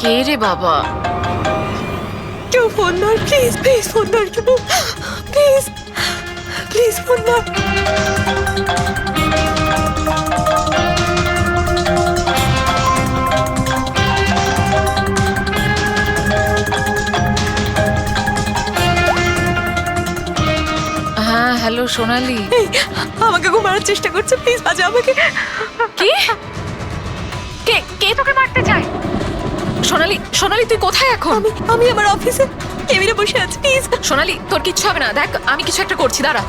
কে রে বাবা? কেউ ফোন ধর, প্লিজ প্লিজ ফোন ধর, কেউ প্লিজ প্লিজ ফোন ধর। হ্যাঁ হ্যালো সোনালি। এই আমাকে খুব মারার চেষ্টা করছে, প্লিজ বাঁচা আমাকে। কি? কে কে তোকে মারতে চায়? সোনালি সোনালি তুই কোথায় এখন? আমি আমার অফিসে কেবিনে বসে আছি, প্লিজ। সোনালি তোর কিচ্ছু হবে না, দেখ আমি কিছু একটা করছি, দাঁড়া।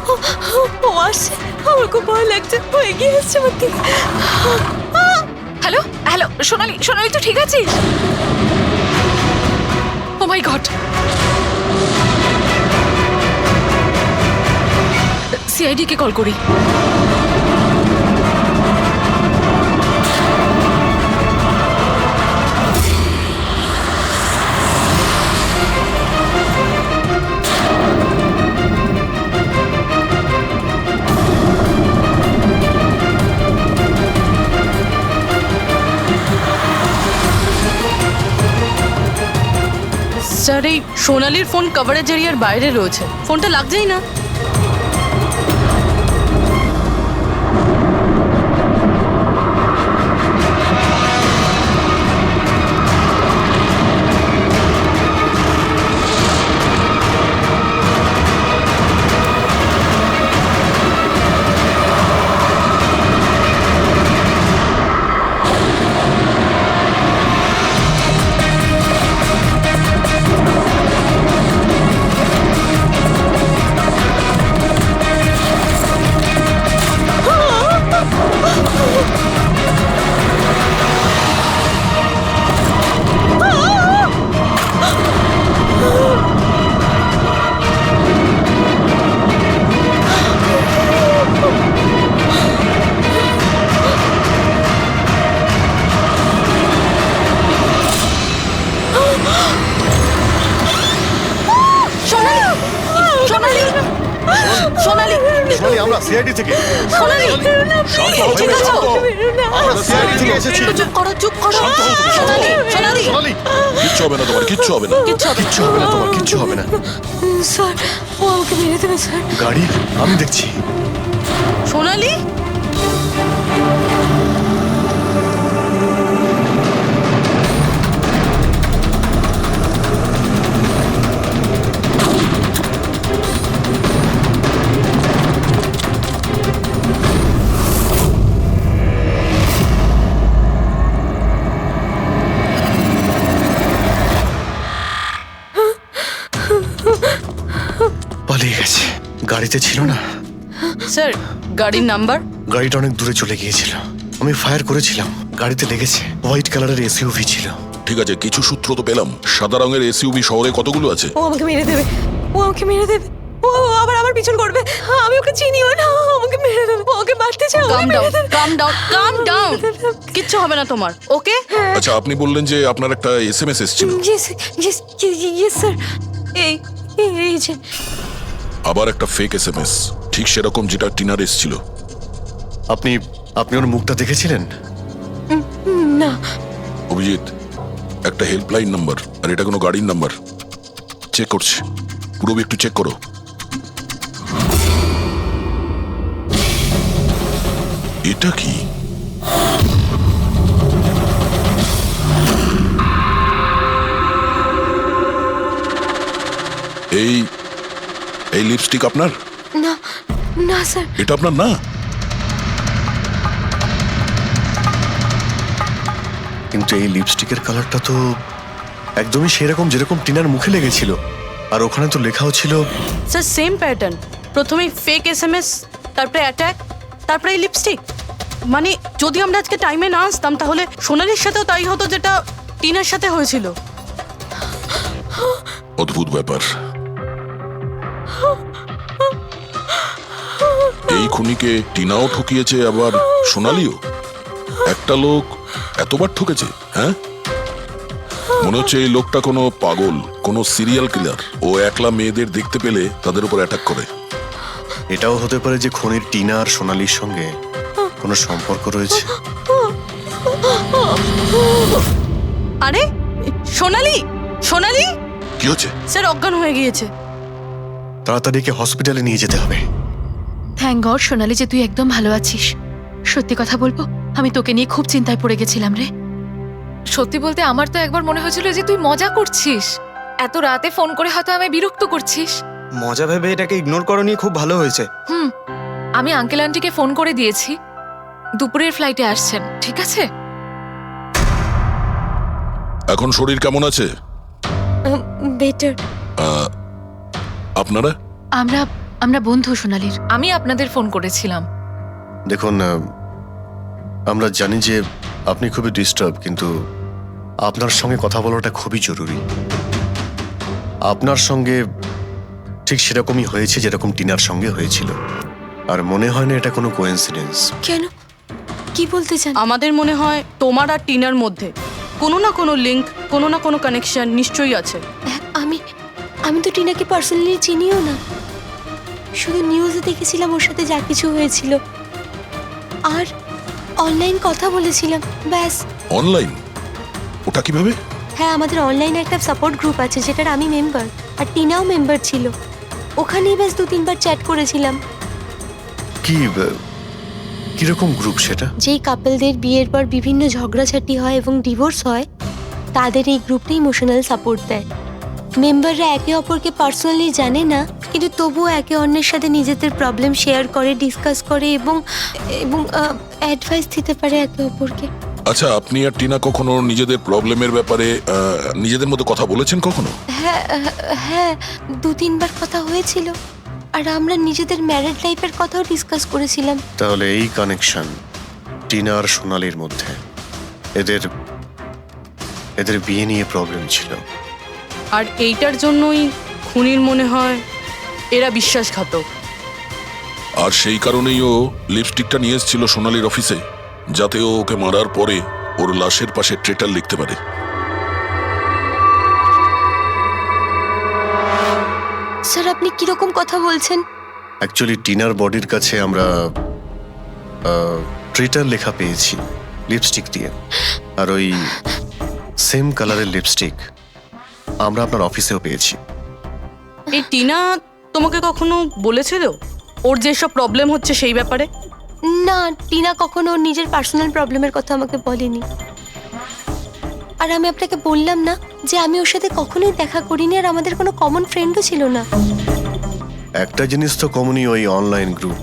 ও আসছে, আমার খুব ভয় লাগছে, ও এগিয়ে আসছে আমার দিকে। হ্যালো হ্যালো সোনালি সোনালি তুই ঠিক আছিস? ও মাই গড, সিআইডি কে কল করি। স্যার এই সোনালির ফোন কভারেজ এরিয়ার বাইরে রয়েছে, ফোনটা লাগছেই না। সোনালি সোনালি সোনালি, আমরা সিআইডি থেকে। সোনালি শান্ত হও, ঠিক আছো? শান্ত হও। আমরা সিআইডি থেকে এসেছি। একটু চুপ করো, চুপ করো। শান্ত হও তুমি, শান্ত হও। সোনালি সোনালি, কিচ্ছু হবে না তোমার, কিচ্ছু হবে না। কিচ্ছু হবে না। কিচ্ছু হবে না তোমার, কিচ্ছু হবে না। স্যার ও আমাকে মেরে দেবে স্যার। গাড়ি আমি দেখছি। সোনালি পালিয়ে গেছে, গাড়িতে ছিল না। স্যার গাড়ির নাম্বার? গাড়িটা অনেক দূরে চলে গিয়েছিল, আমি ফায়ার করেছিলাম, গাড়িতে লেগেছে। হোয়াইট কালারের এসইউভি ছিল। ঠিক আছে, কিছু সূত্র তো পেলাম। সাদা রঙের এসইউভি শহরে কতগুলো আছে? ও আমাকে মেরে দেবে, ও আমাকে মেরে দেবে, ও আবার আমার পিছন করবে। আমি ওকে চিনিও না, ও আমাকে মেরে দেবে, ও ওকে মারতে চায়, কাম ওকে ডাউন, মেরে দেবে। কাম ডাউন, কাম ডাউন। কিচ্ছু হবে না তোমার, ওকে? আচ্ছা, আপনি বললেন যে আপনার একটা এসএমএস এসেছিল। Yes yes yes sir. এই এই যে আবার একটা ফেক এসএমএস, ঠিক সেরকম যেটা টিনার এসেছিল। আপনি আপনি ওর মুখটা দেখেছিলেন? না, অভিজিৎ, একটা হেল্পলাইন নাম্বার, আর এটা কোনো গাড়ির নাম্বার। চেক করছি, পুরোবি একটু চেক করো। এটা কি? এই এই লিপস্টিক আপনার? না না স্যার। এটা আপনার না? কিন্তু এই লিপস্টিকের কালারটা তো একদমই সেরকম যেরকম টিনার মুখে লেগেছিল, আর ওখানে তো লেখাও ছিল। স্যার সেম প্যাটার্ন, প্রথমেই ফেক এসএমএস, তারপরে অ্যাটাক, তারপরে এই লিপস্টিক। মানে যদি আমরা আজকে টাইমে না আসতাম তাহলে সোনালির সাথেও তাই হতো যেটা টিনার সাথে হয়েছিল। অদ্ভুত ব্যাপার। এই খুনিকে টিনাও ঠকিয়েছে, আবার সোনালিও। একটা লোক এতবার ঠকেছে, হ্যাঁ? মনে হচ্ছে এই লোকটা কোনো পাগল, কোনো সিরিয়াল কিলার। ও একলা মেয়েদের দেখতে পেলে তাদের উপর অ্যাটাক করে। এটাও হতে পারে যে খুনির টিনা আর সোনালির সঙ্গে কোনো সম্পর্ক রয়েছে। আরে সোনালি, সোনালি কি হচ্ছে? স্যার অজ্ঞান হয়ে গিয়েছে। তাড়াতাড়ি একে হসপিটালে নিয়ে যেতে হবে। থ্যাংক গড সোনালি যে তুই একদম ভালো আছিস। সত্যি কথা বলবো, আমি তোকে নিয়ে খুব চিন্তায় পড়ে গেছিলাম রে। সত্যি বলতে আমার তো একবার মনে হয়েছিল যে তুই মজা করছিস, এত রাতে ফোন করে হয়তো আমায় বিরক্ত করছিস। মজা ভেবে এটাকে ইগনোর করনি, খুব ভালো হয়েছে। আমি আঙ্কেল আন্টিকে ফোন করে দিয়েছি, দুপুরের ফ্লাইটে আসছেন, ঠিক আছে? এখন শরীর কেমন আছে বেটার। আপনারা? আমরা আমরা বন্ধু সোনালির। আমি আপনাদের ফোন করেছিলাম। দেখুন, আমরা জানি যে আপনি খুবই ডিস্টার্ব, কিন্তু আপনার সঙ্গে কথা বলাটা খুবই জরুরি। আপনার সঙ্গে ঠিক সেরকমই হয়েছে যেরকম টিনার সঙ্গে হয়েছিল, আর মনে হয় না এটা কোনো কোইন্সিডেন্স। কেন, কি বলতে চান? আমাদের মনে হয় তোমার আর টিনার মধ্যে কোনো না কোনো লিঙ্ক, কোনো না কোনো কানেকশন নিশ্চয়ই আছে। আমি তো টিনাকে পার্সোনালি চিনিও না, শুধু নিউজে দেখেছিলাম ওর সাথে যা কিছু হয়েছিল, আর অনলাইন কথা বলেছিলাম, ব্যাস। অনলাইন? ওটা কিভাবে? হ্যাঁ, আমাদের অনলাইনে একটা সাপোর্ট গ্রুপ আছে যেটার আমি মেম্বার, আর টিনাও মেম্বার ছিল। ওখানেই ব্যাস 2-3 বার চ্যাট করেছিলাম। কিরকম গ্রুপ সেটা? যেই কাপলদের বিয়ের পর বিভিন্ন ঝগড়াঝাটি হয় এবং ডিভোর্স হয়, তাদের এই গ্রুপটা ইমোশনাল সাপোর্ট দেয়। মেম্বাররা একে অপরকে পার্সোনালি জানে না, কিন্তু তবুও একে অন্যের সাথে নিজেদের প্রবলেম শেয়ার করে, ডিসকাস করে এবং অ্যাডভাইস দিতে পারে একে অপরকে। আচ্ছা, আপনি আর টিনা কখনো নিজেদের প্রবলেমের ব্যাপারে নিজেদের মধ্যে কথা বলেছেন কখনো? হ্যাঁ, 2-3 বার কথা হয়েছিল, আর আমরা নিজেদের ম্যারিড লাইফের কথাও ডিসকাস করেছিলাম। তাহলে এই কানেকশন টিনা আর সোনালির মধ্যে, এদের বিয়ে নিয়ে প্রবলেম ছিল, আর এইটার জন্যই খুনির মনে হয় এরা বিশ্বাসঘাতক। আর সেই কারণেই ও লিপস্টিকটা নিয়ে এসেছিল সোনালির অফিসে, যাতে ও ওকে মারার পরে ওর লাশের পাশে ট্রেটার লিখতে পারে। স্যার, আপনি কিরকম কথা বলছেন? অ্যাকচুয়ালি টিনার বডির কাছে আমরা ট্রেটার লেখা পেয়েছি লিপস্টিক দিয়ে, আর ওই সেম কালারের লিপস্টিক আমরা আপনার অফিসেও পেয়েছি। এই টিনা তোমাকে কখনো বলেছিল ওর যেসব প্রবলেম হচ্ছে সেই ব্যাপারে? না, টিনা কখনো ওর নিজের পার্সোনাল প্রবলেমের কথা আমাকে বলেনি। আর আমি আপনাকে বললাম না যে আমি ওর সাথে কখনোই দেখা করিনি, আর আমাদের কোনো কমন ফ্রেন্ডও ছিল না। একটা জিনিস তো কমনই, ওই অনলাইন গ্রুপ।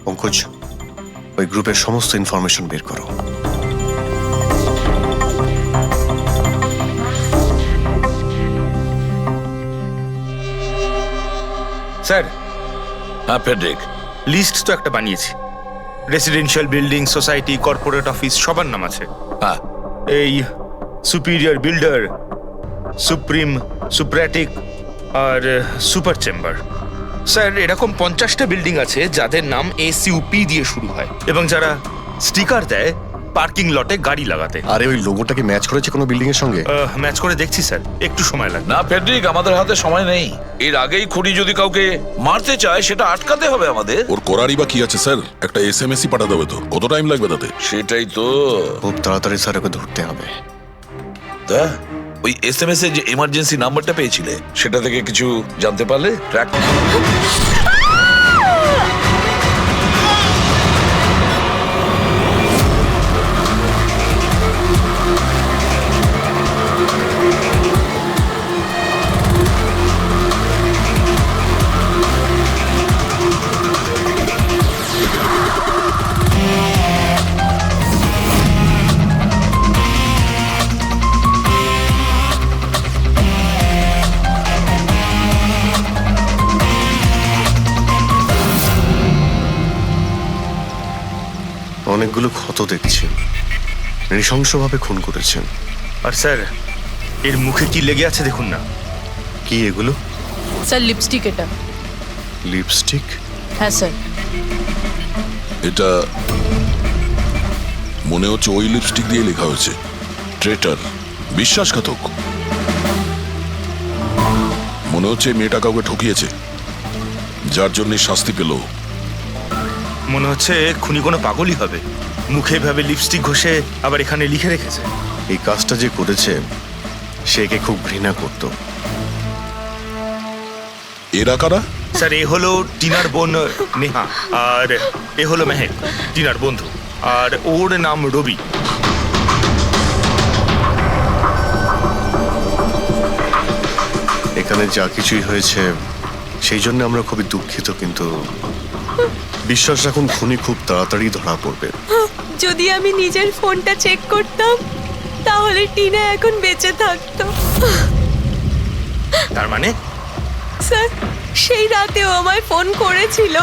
পঙ্কজ, ওই গ্রুপের সমস্ত ইনফরমেশন বের করো। স্যার, হ্যাঁ ফেডরিক, লিস্ট তো একটা বানিয়েছি। Residential building, society, corporate office সবার নাম আছে। হ্যাঁ এই সুপিরিয়র বিল্ডার, সুপ্রিম, সুপ্রাটিক আর সুপার চেম্বার। স্যার, এরকম 50টা বিল্ডিং আছে যাদের নাম ACUP দিয়ে শুরু হয়, এবং যারা স্টিকার দেয় পার্কিং লটে গাড়ি লাগাতে। আরে ওই লোগোটাকে ম্যাচ করেছে কোনো বিল্ডিং এর সঙ্গে? ম্যাচ করে দেখছি স্যার, একটু সময় লাগবে। না ফেডরিক, আমাদের হাতে সময় নেই। এর আগেই খুনি যদি কাউকে মারতে চায় সেটা আটকাতে হবে আমাদের। ওর করারই বা কি আছে স্যার? একটা SMS পাঠাতে হবে তো, কত টাইম লাগবে তাতে? সেটাই তো। খুব তাড়াতাড়ি স্যার ওকে ধরতে হবে। তা ওই SMS এ যে এমার্জেন্সি নাম্বারটা পেয়েছিলে সেটা থেকে কিছু জানতে পারলে? ট্র্যাক অনেকগুলো ক্ষত দেখছি, নৃশংসভাবে খুন করেছেন। আর স্যার, এর মুখে কি লেগে আছে দেখুন না। কি এগুলো? স্যার লিপস্টিক এটা। লিপস্টিক? হ্যাঁ স্যার। এটা মনে হচ্ছে ওই লিপস্টিক দিয়ে লেখা হয়েছে ট্রেটার, বিশ্বাসঘাতক। মনে হচ্ছে মেয়েটা কাউকে ঠকিয়েছে, যার জন্য শাস্তি পেল। মনে হচ্ছে খুনি কোনো পাগলই হবে, মুখে ভাবে লিপস্টিক ঘষে আবার এখানে লিখে রেখেছে। এই কাজটা যে করেছে সে একে খুব ঘৃণা করত। এরা কারা? স্যার এ হলো টিনার বোন নেহা, আর এ হলো মেহেক, টিনার বন্ধু, আর ওর নাম রবি। এখানে যা কিছুই হয়েছে সেই জন্য আমরা খুবই দুঃখিত, কিন্তু বিশ্বাস রাখুন খুনি খুব তাড়াতাড়ি ধরা পড়বে। যদি আমি নিজের ফোনটা চেক করতাম তাহলে টিনা এখন বেঁচে থাকতো। তার মানে স্যার সেই রাতেও আমায় ফোন করেছিল,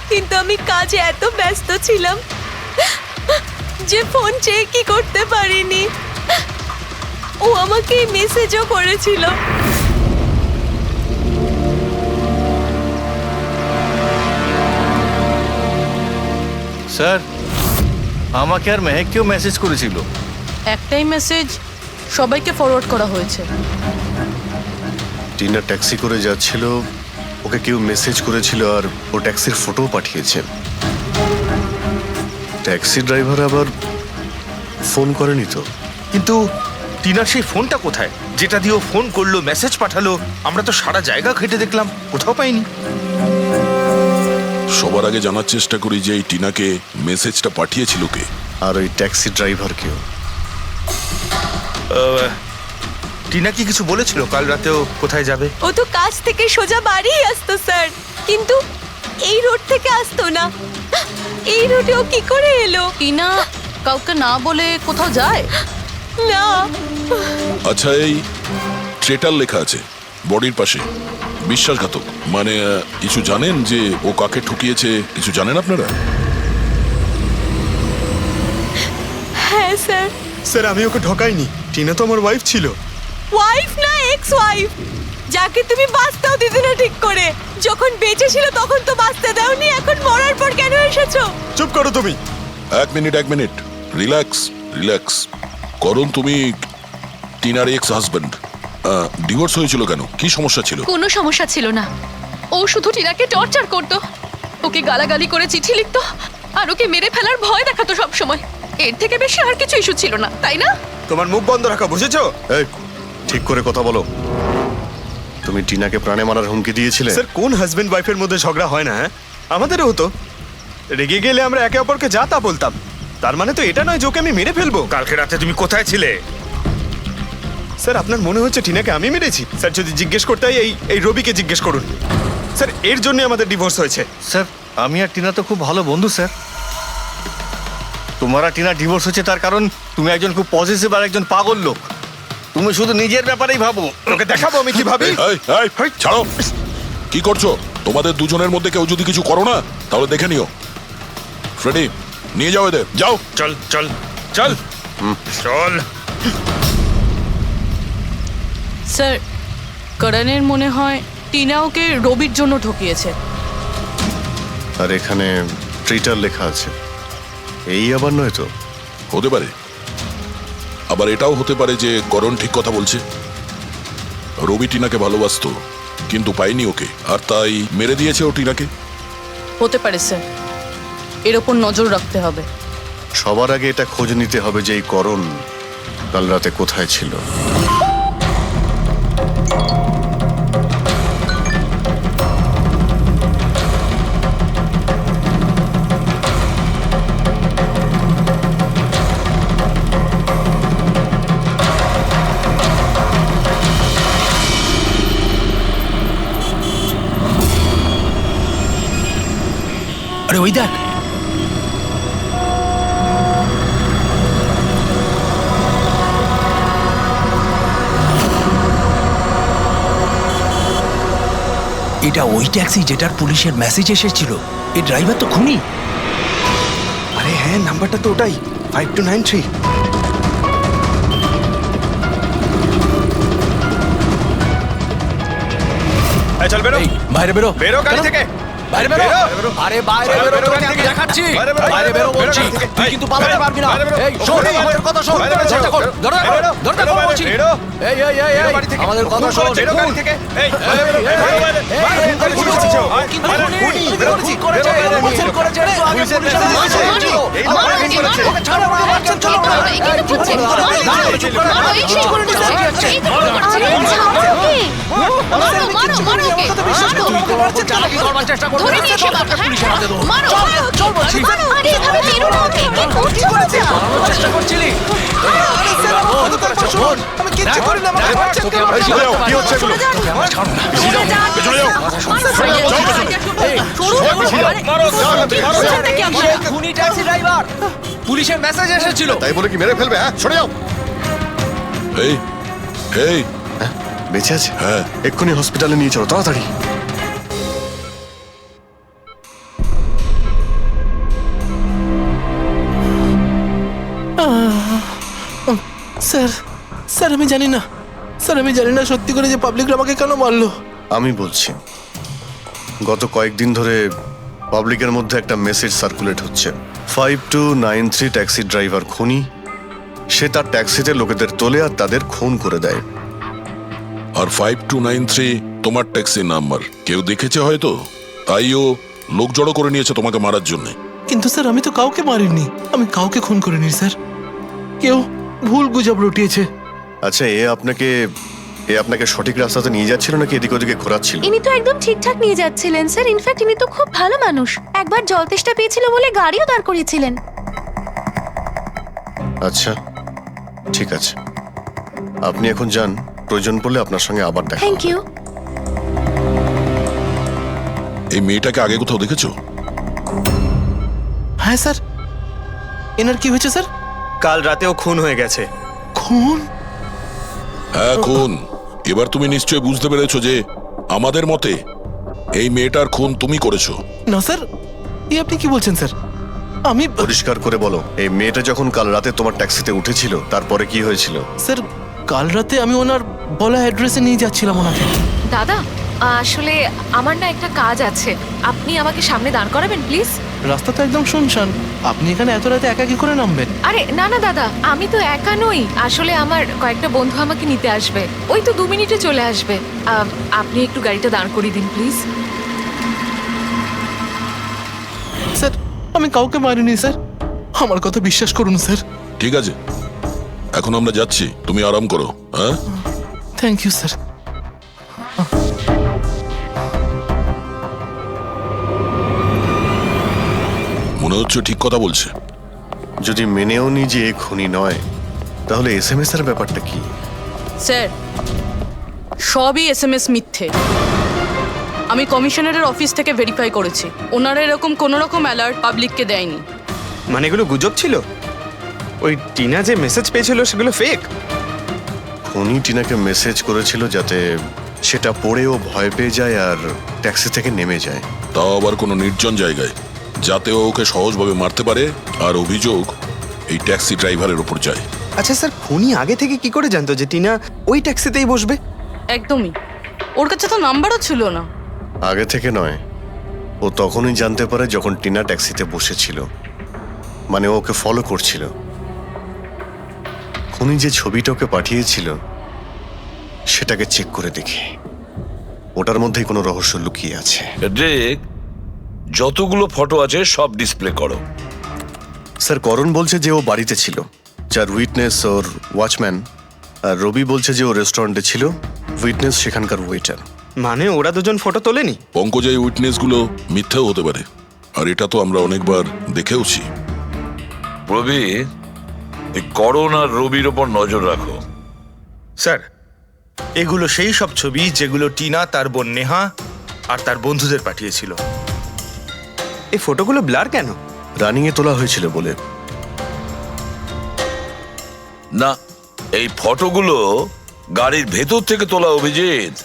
কিন্তু আমি কাজে এত ব্যস্ত ছিলাম যে ফোন চেকই করতে পারিনি। ও আমাকে মেসেজও করেছিল। স্যার আমাকে আর মেহেককেও মেসেজ করেছিল। একটাই মেসেজ সবাইকে ফরওয়ার্ড করা হয়েছে। টিনা ট্যাক্সি করে যাচ্ছিল, ওকে কেউ মেসেজ করেছিল আর ও ট্যাক্সির ফটো পাঠিয়েছে। ট্যাক্সি ড্রাইভার আবার ফোন করেনি তো। কিন্তু টিনার সেই ফোনটা কোথায় যেটা দিয়ে ও ফোন করলো, মেসেজ পাঠালো? আমরা তো সারা জায়গা ঘেটে দেখলাম, কোথাও পাইনি। সবার আগে জানার চেষ্টা করি যে এই টিনাকে মেসেজটা পাঠিয়েছিল কে। আর ওই ট্যাক্সি ড্রাইভার কেউ। টিনা কি কিছু বলেছিল কাল রাতেও কোথায় যাবে? ও তো কাজ থেকে সোজা বাড়ি আসতো স্যার, কিন্তু এই রোড থেকে আসতো না। এই রোডে ও কি করে এলো? টিনা কাউকে না বলে কোথাও যায়? না, আচ্ছা, এই ট্রেটার লেখা আছে বডির পাশে, বিশ্বাসঘাতক মানে কিছু জানেন যে ও কাকে ঠকিয়েছে? কিছু জানেন আপনারা? হ্যাঁ স্যার। স্যার আমি ওকে ঠকাইনি, টিনা তো আমার ওয়াইফ ছিল। ওয়াইফ না, এক্স ওয়াইফ, যাকে তুমি বাঁচতেও দিতে না ঠিক করে। যখন বেঁচে ছিল তখন তো বাঁচতে দাওনি, এখন মরার পর কেন এসেছো? চুপ করো তুমি। এক মিনিট, রিল্যাক্স রিল্যাক্স। করুন, তুমি টিনার এক্স হাজব্যান্ড, ডিভোর্স হয়েছিল কেন? কি সমস্যা ছিল? কোনো সমস্যা ছিল না, ও শুধু টিনাকে টর্চার করতো, ওকে গালাগালি করে চিঠি লিখতো আর ওকে মেরে ফেলার ভয় দেখাতো সব সময়। এর থেকে বেশি আর কিছু ইস্যু ছিল না, তাই না? তোমার মুখ বন্ধ রাখা, বুঝেছো? এই ঠিক করে কথা বলো। তুমি টিনাকে প্রাণে মারার হুমকি দিয়েছিলে? স্যার কোন হাজবেন্ড ওয়াইফের মধ্যে ঝগড়া হয় না? হ্যাঁ, আমাদেরও হতো। রেগে গেলে আমরা একে অপরকে যা তা বলতাম। তার মানে তো এটা নয় যে ওকে আমি মেরে ফেলবো। কালকে রাতে তুমি কোথায় ছিলে? স্যার আপনার মনে হচ্ছে টিনাকে আমি মেরেছি? স্যার যদি জিজ্ঞেস করতে হয় এই রবিকে জিজ্ঞেস করুন। স্যার এর জন্য আমাদের ডিভোর্স হয়েছে। স্যার আমি আর টিনা তো খুব ভালো বন্ধু স্যার। তোমার আর টিনা ডিভোর্স হচ্ছে তার কারণ তুমি একজন খুব পজিটিভ আর একজন পাগল লোক। তুমি শুধু নিজের ব্যাপারেই ভাবো। ওকে দেখাবো আমি কি ভাবি। এই, ছাড়ো। কি করছো? তোমাদের দুজনের মধ্যে কেউ যদি কিছু করো না তাহলে দেখে নিও। ফ্রেডি, নিয়ে যাও এদের, যাও। চল চল চল চল। স্যার করণের মনে হয় টিনা ওকে রবির জন্য ঠকিয়েছে। আর এখানে ট্রিটার লেখা আছে, এই আবার নয় তো? হতে পারে, আবার এটাও হতে পারে যে করণ ঠিক কথা বলছে। রবি টিনাকে ভালোবাসতো কিন্তু পায়নি ওকে, আর তাই মেরে দিয়েছে ও টিনাকে। হতে পারে স্যার, এর ওপর নজর রাখতে হবে। সবার আগে এটা খোঁজ নিতে হবে যে এই করণ কাল রাতে কোথায় ছিল। আরে ওই দেখ, এটা ওই ট্যাক্সি যেটার পুলিশের মেসেজ এসেছিল। এই ড্রাইভার তো খুনি। আরে হ্যাঁ, নাম্বারটা তো ওটাই, 5293। চল বেরো, এই বাইরে বেরো, বেরো গাড়ি থেকে, বাইরে বেরো। বেরো। আরে বাইরে বাইরে বেরো, বেরো তোকে গাড়ি আমি থেকে। দেখাচ্ছি। বাইরে বেরো, বাইরে বেরো বেরো বলছি, গাড়ি থেকে। তুই কিন্তু পালাতে পারবি না। বাইরে বেরো, এই শোন, বাইরে বেরো, আমাদের কথা শোন। বাইরে বেরো, চেষ্টা কর, ধরে রাখ, বেরো, ধরে রাখ বেরো, বলছি। বেরো। এই এই এই বেরো এই, বাড়ি থেকে। আমাদের কথা শোন। বেরো গাড়ি থেকে। এই, বেরো, বেরো, বেরো, বেরো, বেরো, খুন করেছিস। কিন্তু বেরো, খুনি, খুনি, খুনি বেরো, করেছে, বেরো, বেরো, খুন করেছে রে। পুলিশের পুলিশের মেসেজ মেসেজ এসেছিল। ছিল। এই লোক খুন করেছে। ওকে ছাড়ো, ওকে মারছেন, চলো, এখানে ঢুকছে। দাঁড়াও, মারো, এই সেই করে নিচ্ছে। এই তো করে করছে। মারো, মারো, মারো ওকে। মারো। ধরে নিয়ে এসে মারো, হ্যাঁ? মারো। মারো, আরে এভাবে মেরো না ওকে। কি করছো বাচ্চা? কি হচ্ছে এগুলো? পুলিশের মেসেজ এসেছিল। তাই বলে কি মেরে ফেলবে? হ্যাঁ, সরে যাও। এই এই বেঁচে আছে? হ্যাঁ। এক্ষুনি হসপিটালে নিয়ে চলো, তাড়াতাড়ি। স্যার স্যার আমি জানি না, স্যার আমি জানি না সত্যি করে যে পাবলিক আমাকে কেন মারলো। আমি বলছি, গত কয়েকদিন ধরে পাবলিকের মধ্যে একটা মেসেজ সার্কুলেট হচ্ছে। 5293 ট্যাক্সি ড্রাইভার খুনি। সে তার ট্যাক্সিতে লোকেদের তোলে আর তাদের খুন করে দেয়। আর 5293 তোমার ট্যাক্সির নাম্বার কেউ দেখেছে হয়তো, তাইও লোক জড়ো করে নিয়েছে তোমাকে মারার জন্য। কিন্তু স্যার আমি তো কাউকে মারিনি, আমি কাউকে খুন করিনি স্যার। কেউ ভুল গুজব রটিয়েছে। আচ্ছা, এ আপনাকে সঠিক রাস্তাতে নিয়ে যাচ্ছিল নাকি এদিক ওদিকে ঘোরাচ্ছিল? ইনি তো একদম ঠিকঠাক নিয়ে যাচ্ছিলেন স্যার। ইনফ্যাক্ট ইনি তো খুব ভালো মানুষ। একবার জল তেষ্টা পেয়েছিল বলে গাড়িও দাঁড় করিয়েছিলেন। আচ্ছা, ঠিক আছে, আপনি এখন যান। প্রয়োজন পড়লে আপনার সঙ্গে আবার দেখা থ্যাংক হবে। ইউ। এই মেয়েটাকে আগে কোথাও দেখেছো? হ্যাঁ স্যার। এনার কি হয়েছে স্যার? কাল রাতেও খুন হয়ে গেছে। খুন? হ্যাঁ, খুন। এবার তুমি নিশ্চয়ই বুঝতে পেরেছো যে আমাদের মতে এই মেয়েটার খুন তুমি করেছো। না স্যার, এই আপনি কি বলছেন স্যার? আমি পরিষ্কার করে বলো, এই মেয়েটা যখন কাল রাতে তোমার ট্যাক্সিতে উঠেছিল তারপরে কি হয়েছিল? স্যার কাল রাতে আমি ওনার বলা অ্যাড্রেসে নিয়ে যাচ্ছিলাম ওনাকে। দাদা, আসলে আমার না একটা কাজ আছে, আপনি আমাকে সামনে দাঁড় করাবেন প্লিজ? রাস্তা তো একদম শুনশান, আপনি এখানে এত রাতে একা কি করে নামবেন? আরে না না দাদা, আমি তো একা নই। আসলে আমার কয়েকটা বন্ধু আমাকে নিতে আসবে, ওই তো 2 মিনিটে চলে আসবে। আপনি একটু গাড়িটা দাঁড় করিয়ে দিন প্লিজ। স্যার আমি কাউকে মারিনি স্যার, আমার কথা বিশ্বাস করুন স্যার। ঠিক আছে, এখন আমরা যাচ্ছি, তুমি আরাম করো। হ্যাঁ, থ্যাংক ইউ স্যার। মনে হচ্ছে ঠিক কথা বলছে। যদি মেনেও নি যে এ খুনি নয়, তাহলে এসএমএস এর ব্যাপারটা কি? স্যার, সবই এসএমএস মিথ্যে। আমি কমিশনারের অফিস থেকে ভেরিফাই করেছি, ওনারা এরকম কোনো রকম অ্যালার্ট পাবলিককে দেয়নি। মানে এগুলো গুজব ছিল? ওই টিনা যে মেসেজ পেয়েছিল সেগুলো ফেক? খুনি টিনাকে মেসেজ করেছিল যাতে সেটা পড়েও ভয় পেয়ে যায় আর ট্যাক্সি থেকে নেমে যায়। তাও আবার কোনো নির্জন জায়গায়, যাতে ও ওকে সহজভাবে মারতে পারে আর অভিযোগ এই ট্যাক্সি ড্রাইভারের উপর যায়। আচ্ছা স্যার, খুনি আগে থেকে কি করে জানতো যে টিনা ওই ট্যাক্সিতেই বসবে? একদমই, ওর কাছে তো নাম্বারও ছিল না। আগে থেকে নয়, ও তখনই জানতে পারে যখন টিনা ট্যাক্সিতে বসেছিল, মানে ওকে ফলো করছিল। খুনি যে ছবিটা ওকে পাঠিয়েছিল সেটাকে চেক করে দেখি, ওটার মধ্যেই কোনো রহস্য লুকিয়ে আছে। ড্রেক, যতগুলো ফটো আছে সব ডিসপ্লে করো। স্যার, করণ বলছে যে ও বাড়িতে ছিল, যার উইটনেস ওর ওয়াচম্যান, আর রবি বলছে যে ও রেস্টুরেন্টে ছিল, উইটনেস সেখানকার ওয়েটার। মানে ওরা দুজন ফটো তোলেনি? পঙ্কজ, এই উইটনেসগুলো মিথ্যাও হতে পারে, আর এটা তো আমরা অনেকবার দেখেওছি। রবি, এই করণ আর রবির ওপর নজর রাখো। স্যার, এগুলো সেই সব ছবি যেগুলো টিনা তার বোন নেহা আর তার বন্ধুদের পাঠিয়েছিল। এই ফটোগুলো ব্লার কেন? রানিংয়ে তোলা হয়েছিল বলে। না, এই ফটোগুলো গাড়ির ভেতর থেকে তোলা। অভিজিৎ,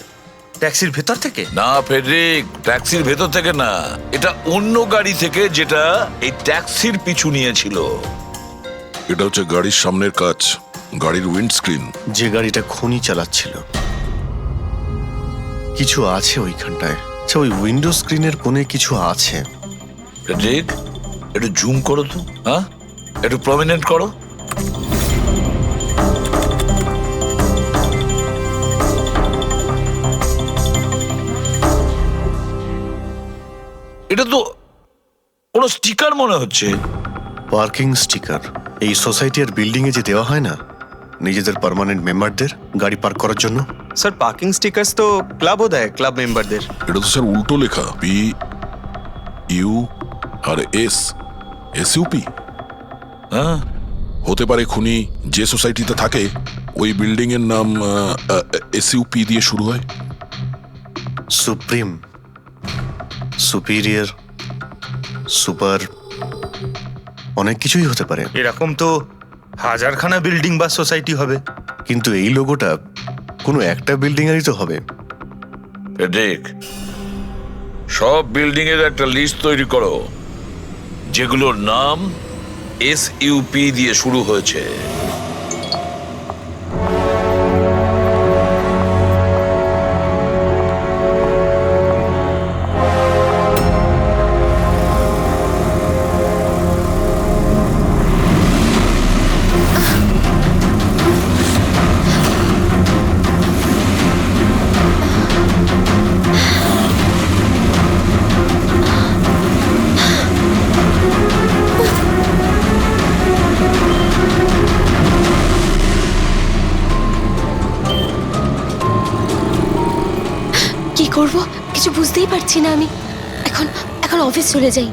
ট্যাক্সির ভেতর থেকে? না ফেডরিক, ট্যাক্সির ভেতর থেকে না, এটা অন্য গাড়ি থেকে যেটা এই ট্যাক্সির পিছু নিয়েছিল। এটা হচ্ছে গাড়ির সামনের কাচ, গাড়ির উইন্ডস্ক্রিন। যে গাড়িটা খুনি চালাচ্ছিল। কিছু আছে ওইখানটায়। আচ্ছা, ওই উইন্ডো স্ক্রিনের কোণে কিছু আছে। ফেডরিক, একটু জুম করো তো, হ্যাঁ, একটু প্রমিনেন্ট করো। এটা তো কোনো স্টিকার মনে হচ্ছে। পার্কিং স্টিকার এই সোসাইটি আর বিল্ডিং এ যে দেওয়া হয় না, নিজেদের পার্মানেন্ট মেম্বারদের গাড়ি পার্ক করার জন্য? স্যার পার্কিং স্টিকার্স তো ক্লাবও দেয় ক্লাব মেম্বারদের। এটা তো স্যার উল্টো লেখা, P U R S, SUP. হ্যাঁ, হতে পারে খুনি যে সোসাইটিতে থাকে ওই বিল্ডিং এর নাম এসইউপি দিয়ে শুরু হয়। সুপ্রিম, সুপিরিয়র, সুপার, অনেক কিছুই হতে পারে। এরকম তো হাজারখানা বিল্ডিং বা সোসাইটি হবে। কিন্তু এই লোগোটা কোনো একটা বিল্ডিং এরই তো হবে। ঠিক। সব বিল্ডিং এর একটা লিস্ট তৈরি করো যেগুলোর নাম এসইউপি দিয়ে শুরু হয়েছে। কি করব কিছু বুঝতেই পারছি না আমি। এখন এখন অফিস চলে যাই।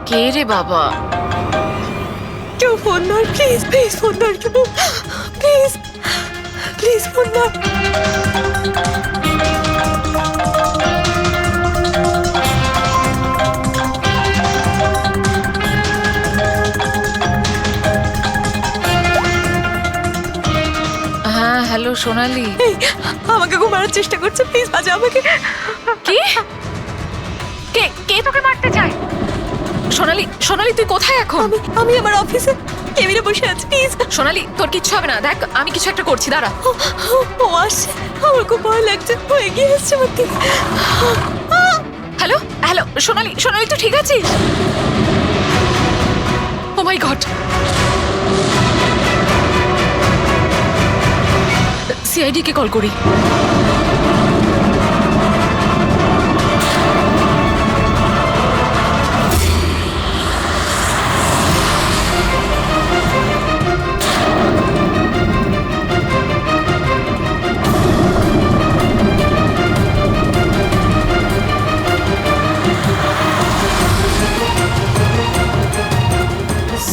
কে রে বাবা? কেউ ফোন ধর প্লিজ, প্লিজ ফোন ধর কেউ, প্লিজ প্লিজ ফোন ধর। হ্যাঁ হ্যালো সোনালি। এই, আমাকে খুব মারার চেষ্টা করছে, প্লিজ বাঁচা আমাকে। কি? কে কে তোকে মারতে চায়? সোনালি, সোনালি তুই কোথায় এখন? আমি আমার অফিসে কেবিনে বসে আছি, প্লিজ। সোনালি তোর কিচ্ছু হবে না, দেখ আমি কিছু একটা করছি, দাঁড়া। ও আসছে, আমার খুব ভয় লাগছে, ও এগিয়ে আসছে আমার দিকে। হ্যালো হ্যালো সোনালি, সোনালি তুই ঠিক আছিস? ও মাই গড, সিআইডি কে কল করি।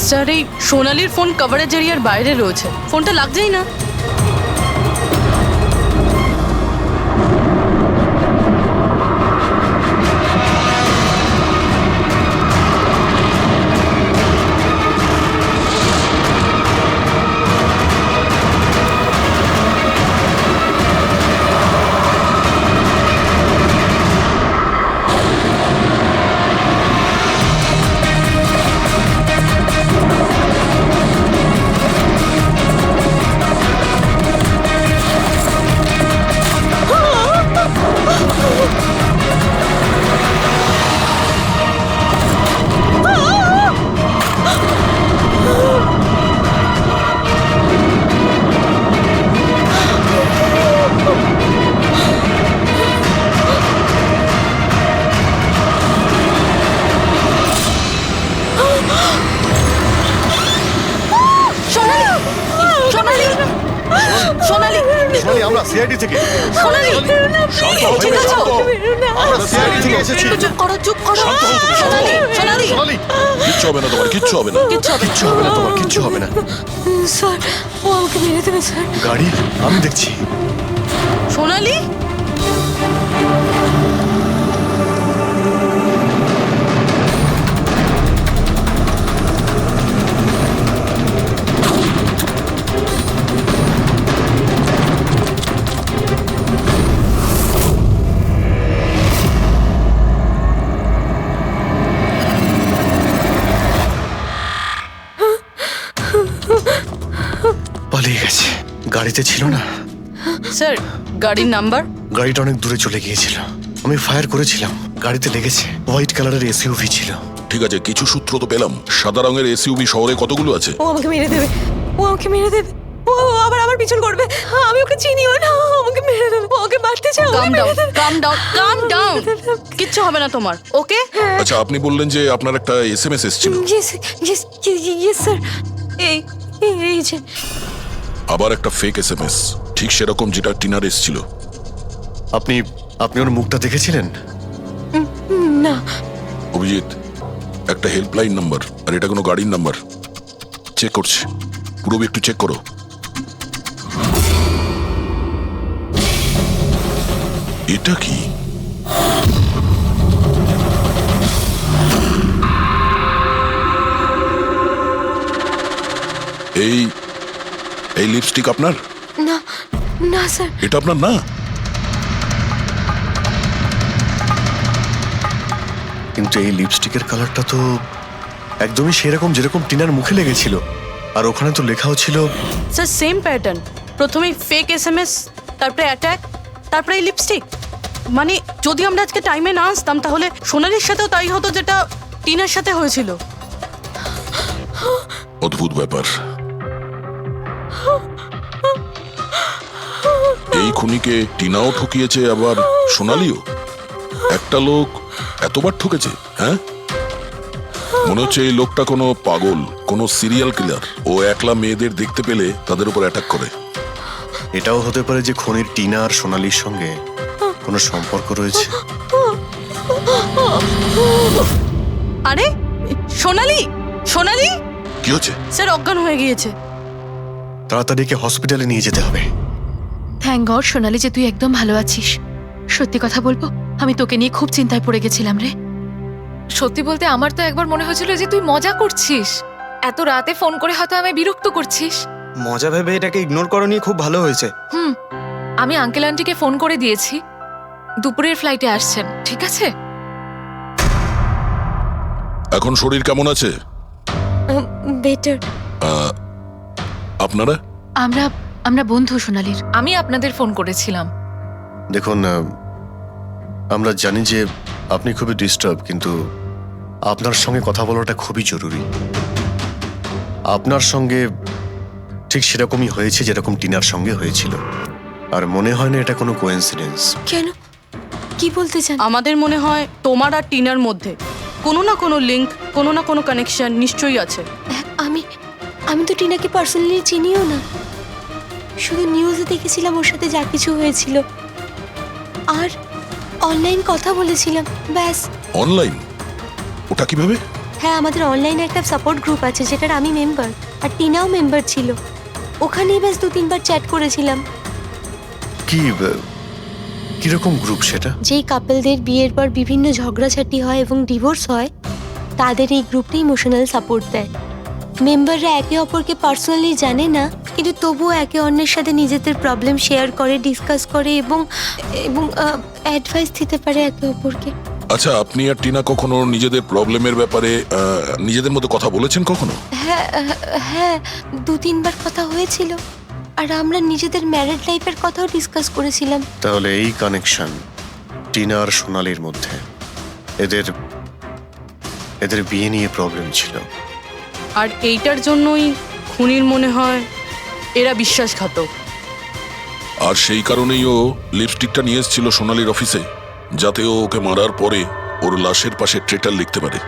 স্যার এই সোনালির ফোন কভারেজ এরিয়ার বাইরে রয়েছে, ফোনটা লাগছেই না। সোনালি সোনালি সোনালি, আমরা সিআইডি থেকে সোনালি শান্ত হও, ঠিক আছে? শান্ত হও। আমরা সিআইডি থেকে এসেছি। একটু চুপ করো, চুপ করো। শান্ত হও তুমি, শান্ত হও। সোনালি সোনালি, কিচ্ছু হবে না তোমার, কিচ্ছু হবে না। কিচ্ছু হবে না। কিচ্ছু হবে না তোমার, কিচ্ছু হবে না। স্যার ও আমাকে মেরে দেবে স্যার। গাড়ি আমি দেখছি। সোনালি পালিয়ে গেছে। গাড়িতে ছিল না। স্যার গাড়ির নাম্বার? গাড়িটা অনেক দূরে চলে গিয়েছিল। আমি ফায়ার করেছিলাম, গাড়িতে লেগেছে। হোয়াইট কালারের এসইউভি ছিল। ঠিক আছে, কিছু সূত্র তো পেলাম। সাদা রঙের এসইউভি শহরে কতগুলো আছে? ও আমাকে মেরে দেবে, ও আমাকে মেরে দেবে, ও আবার আমার পিছন করবে। আমি ওকে চিনিও না, ও আমাকে মেরে দেবে, ও ওকে মারতে চায়, কাম ডাউন, কাম ডাউন, কাম ডাউন। কিচ্ছু হবে না তোমার, ওকে? আচ্ছা, আপনি বললেন যে আপনার একটা এসএমএস এসেছিল। Yes yes yes sir. এই এই যে আবার একটা ফেক এসএমএস, ঠিক সেরকম যেটা টিনার এসেছিল। আপনি আপনি ওর মুখটা দেখেছিলেন? না। অভিজিৎ, একটা হেল্পলাইন নাম্বার, আর এটা কোনো গাড়ির নাম্বার। চেক করছি, পুরোবি একটু চেক করো। এটা কি? এই এই লিপস্টিক আপনার? না না স্যার। এটা আপনার না? কিন্তু এই লিপস্টিকের কালারটা তো একদমই সেরকম যেরকম টিনার মুখে লেগেছিল। আর ওখানে তো লেখাও ছিল। স্যার সেম প্যাটার্ন, প্রথমেই ফেক এসএমএস, তারপরে অ্যাটাক, তারপরে এই লিপস্টিক। মানে যদি আমরা আজকে টাইমে না আসতাম তাহলে সোনালির সাথেও তাই হতো যেটা টিনার সাথে হয়েছিল। অদ্ভুত ব্যাপার। এই খুনিকে টিনাও ঠকিয়েছে, আবার সোনালিও। একটা লোক এতবার ঠকেছে, হ্যাঁ? মনে হচ্ছে এই লোকটা কোনো পাগল, কোনো সিরিয়াল কিলার। ও একলা মেয়েদের দেখতে পেলে তাদের উপর অ্যাটাক করে। এটাও হতে পারে যে খুনির টিনা আর সোনালির সঙ্গে কোনো সম্পর্ক রয়েছে। আরে সোনালি, সোনালি কি হচ্ছে? স্যার অজ্ঞান হয়ে গিয়েছে। তাড়াতাড়ি একে হসপিটালে নিয়ে যেতে হবে। থ্যাংক গড সোনালি যে তুই একদম ভালো আছিস। সত্যি কথা বলবো, আমি তোকে নিয়ে খুব চিন্তায় পড়ে গেছিলাম রে। সত্যি বলতে আমার তো একবার মনে হয়েছিল যে তুই মজা করছিস। এত রাতে ফোন করে হয়তো আমায় বিরক্ত করছিস। মজা ভেবে এটাকে ইগনোর করো নিয়ে খুব ভালো হয়েছে। আমি আঙ্কেল আন্টিকে ফোন করে দিয়েছি, দুপুরের ফ্লাইটে আসছেন, ঠিক আছে? এখন শরীর কেমন আছে? বেটার। আপনারা? আমরা আমরা বন্ধু সোনালির। আমি আপনাদের ফোন করেছিলাম। দেখুন, আমরা জানি যে আপনি খুবই ডিস্টার্ব, কিন্তু আপনার সঙ্গে কথা বলাটা খুবই জরুরি। আপনার সঙ্গে ঠিক সেরকমই হয়েছে যেরকম টিনার সঙ্গে হয়েছিল। আর মনে হয় না এটা কোনো কোইন্সিডেন্স। কেন, কি বলতে চান? আমাদের মনে হয় তোমার আর টিনার মধ্যে কোনো না কোনো লিংক, কোনো না কোনো কানেকশন নিশ্চয়ই আছে। আমি আমি তো টিনাকে পার্সোনালি চিনিও না, শুধু নিউজে দেখেছিলাম ওর সাথে যা কিছু হয়েছিল, আর অনলাইন কথা বলেছিলাম, ব্যাস। অনলাইন? ওটা কিভাবে? হ্যাঁ, আমাদের অনলাইনে একটা সাপোর্ট গ্রুপ আছে যেটার আমি মেম্বার, আর টিনাও মেম্বার ছিল। ওখানেই বেশ 2-3 বার চ্যাট করেছিলাম। কিরকম গ্রুপ সেটা? যেই কাপলদের বিয়ের পর বিভিন্ন ঝগড়াঝাটি হয় এবং ডিভোর্স হয়, তাদের এই গ্রুপটা ইমোশনাল সাপোর্ট দেয়। মেম্বাররা একে অপরকে পার্সোনালি জানে না, কিন্তু তবুও একে অন্যের সাথে নিজেদের প্রবলেম শেয়ার করে, ডিসকাস করে এবং এবং অ্যাডভাইস দিতে পারে একে অপরকে। আচ্ছা, আপনি আর টিনা কখনো নিজেদের প্রবলেমের ব্যাপারে নিজেদের মধ্যে কথা বলেছেন কখনো? হ্যাঁ হ্যাঁ, 2-3 বার কথা হয়েছিল, আর আমরা নিজেদের ম্যারিড লাইফের কথাও ডিসকাস করেছিলাম। তাহলে এই কানেকশন টিনা আর সোনালির মধ্যে, এদের বিয়ে নিয়ে প্রবলেম ছিল। আর এইটার জন্যই খুনির মনে হয় এরা বিশ্বাসঘাতক। আর সেই কারণেই ও লিপস্টিকটা নিয়ে এসেছিল সোনালির অফিসে, যাতে ও ওকে মারার পরে ওর লাশের পাশে ট্রেটার লিখতে পারে।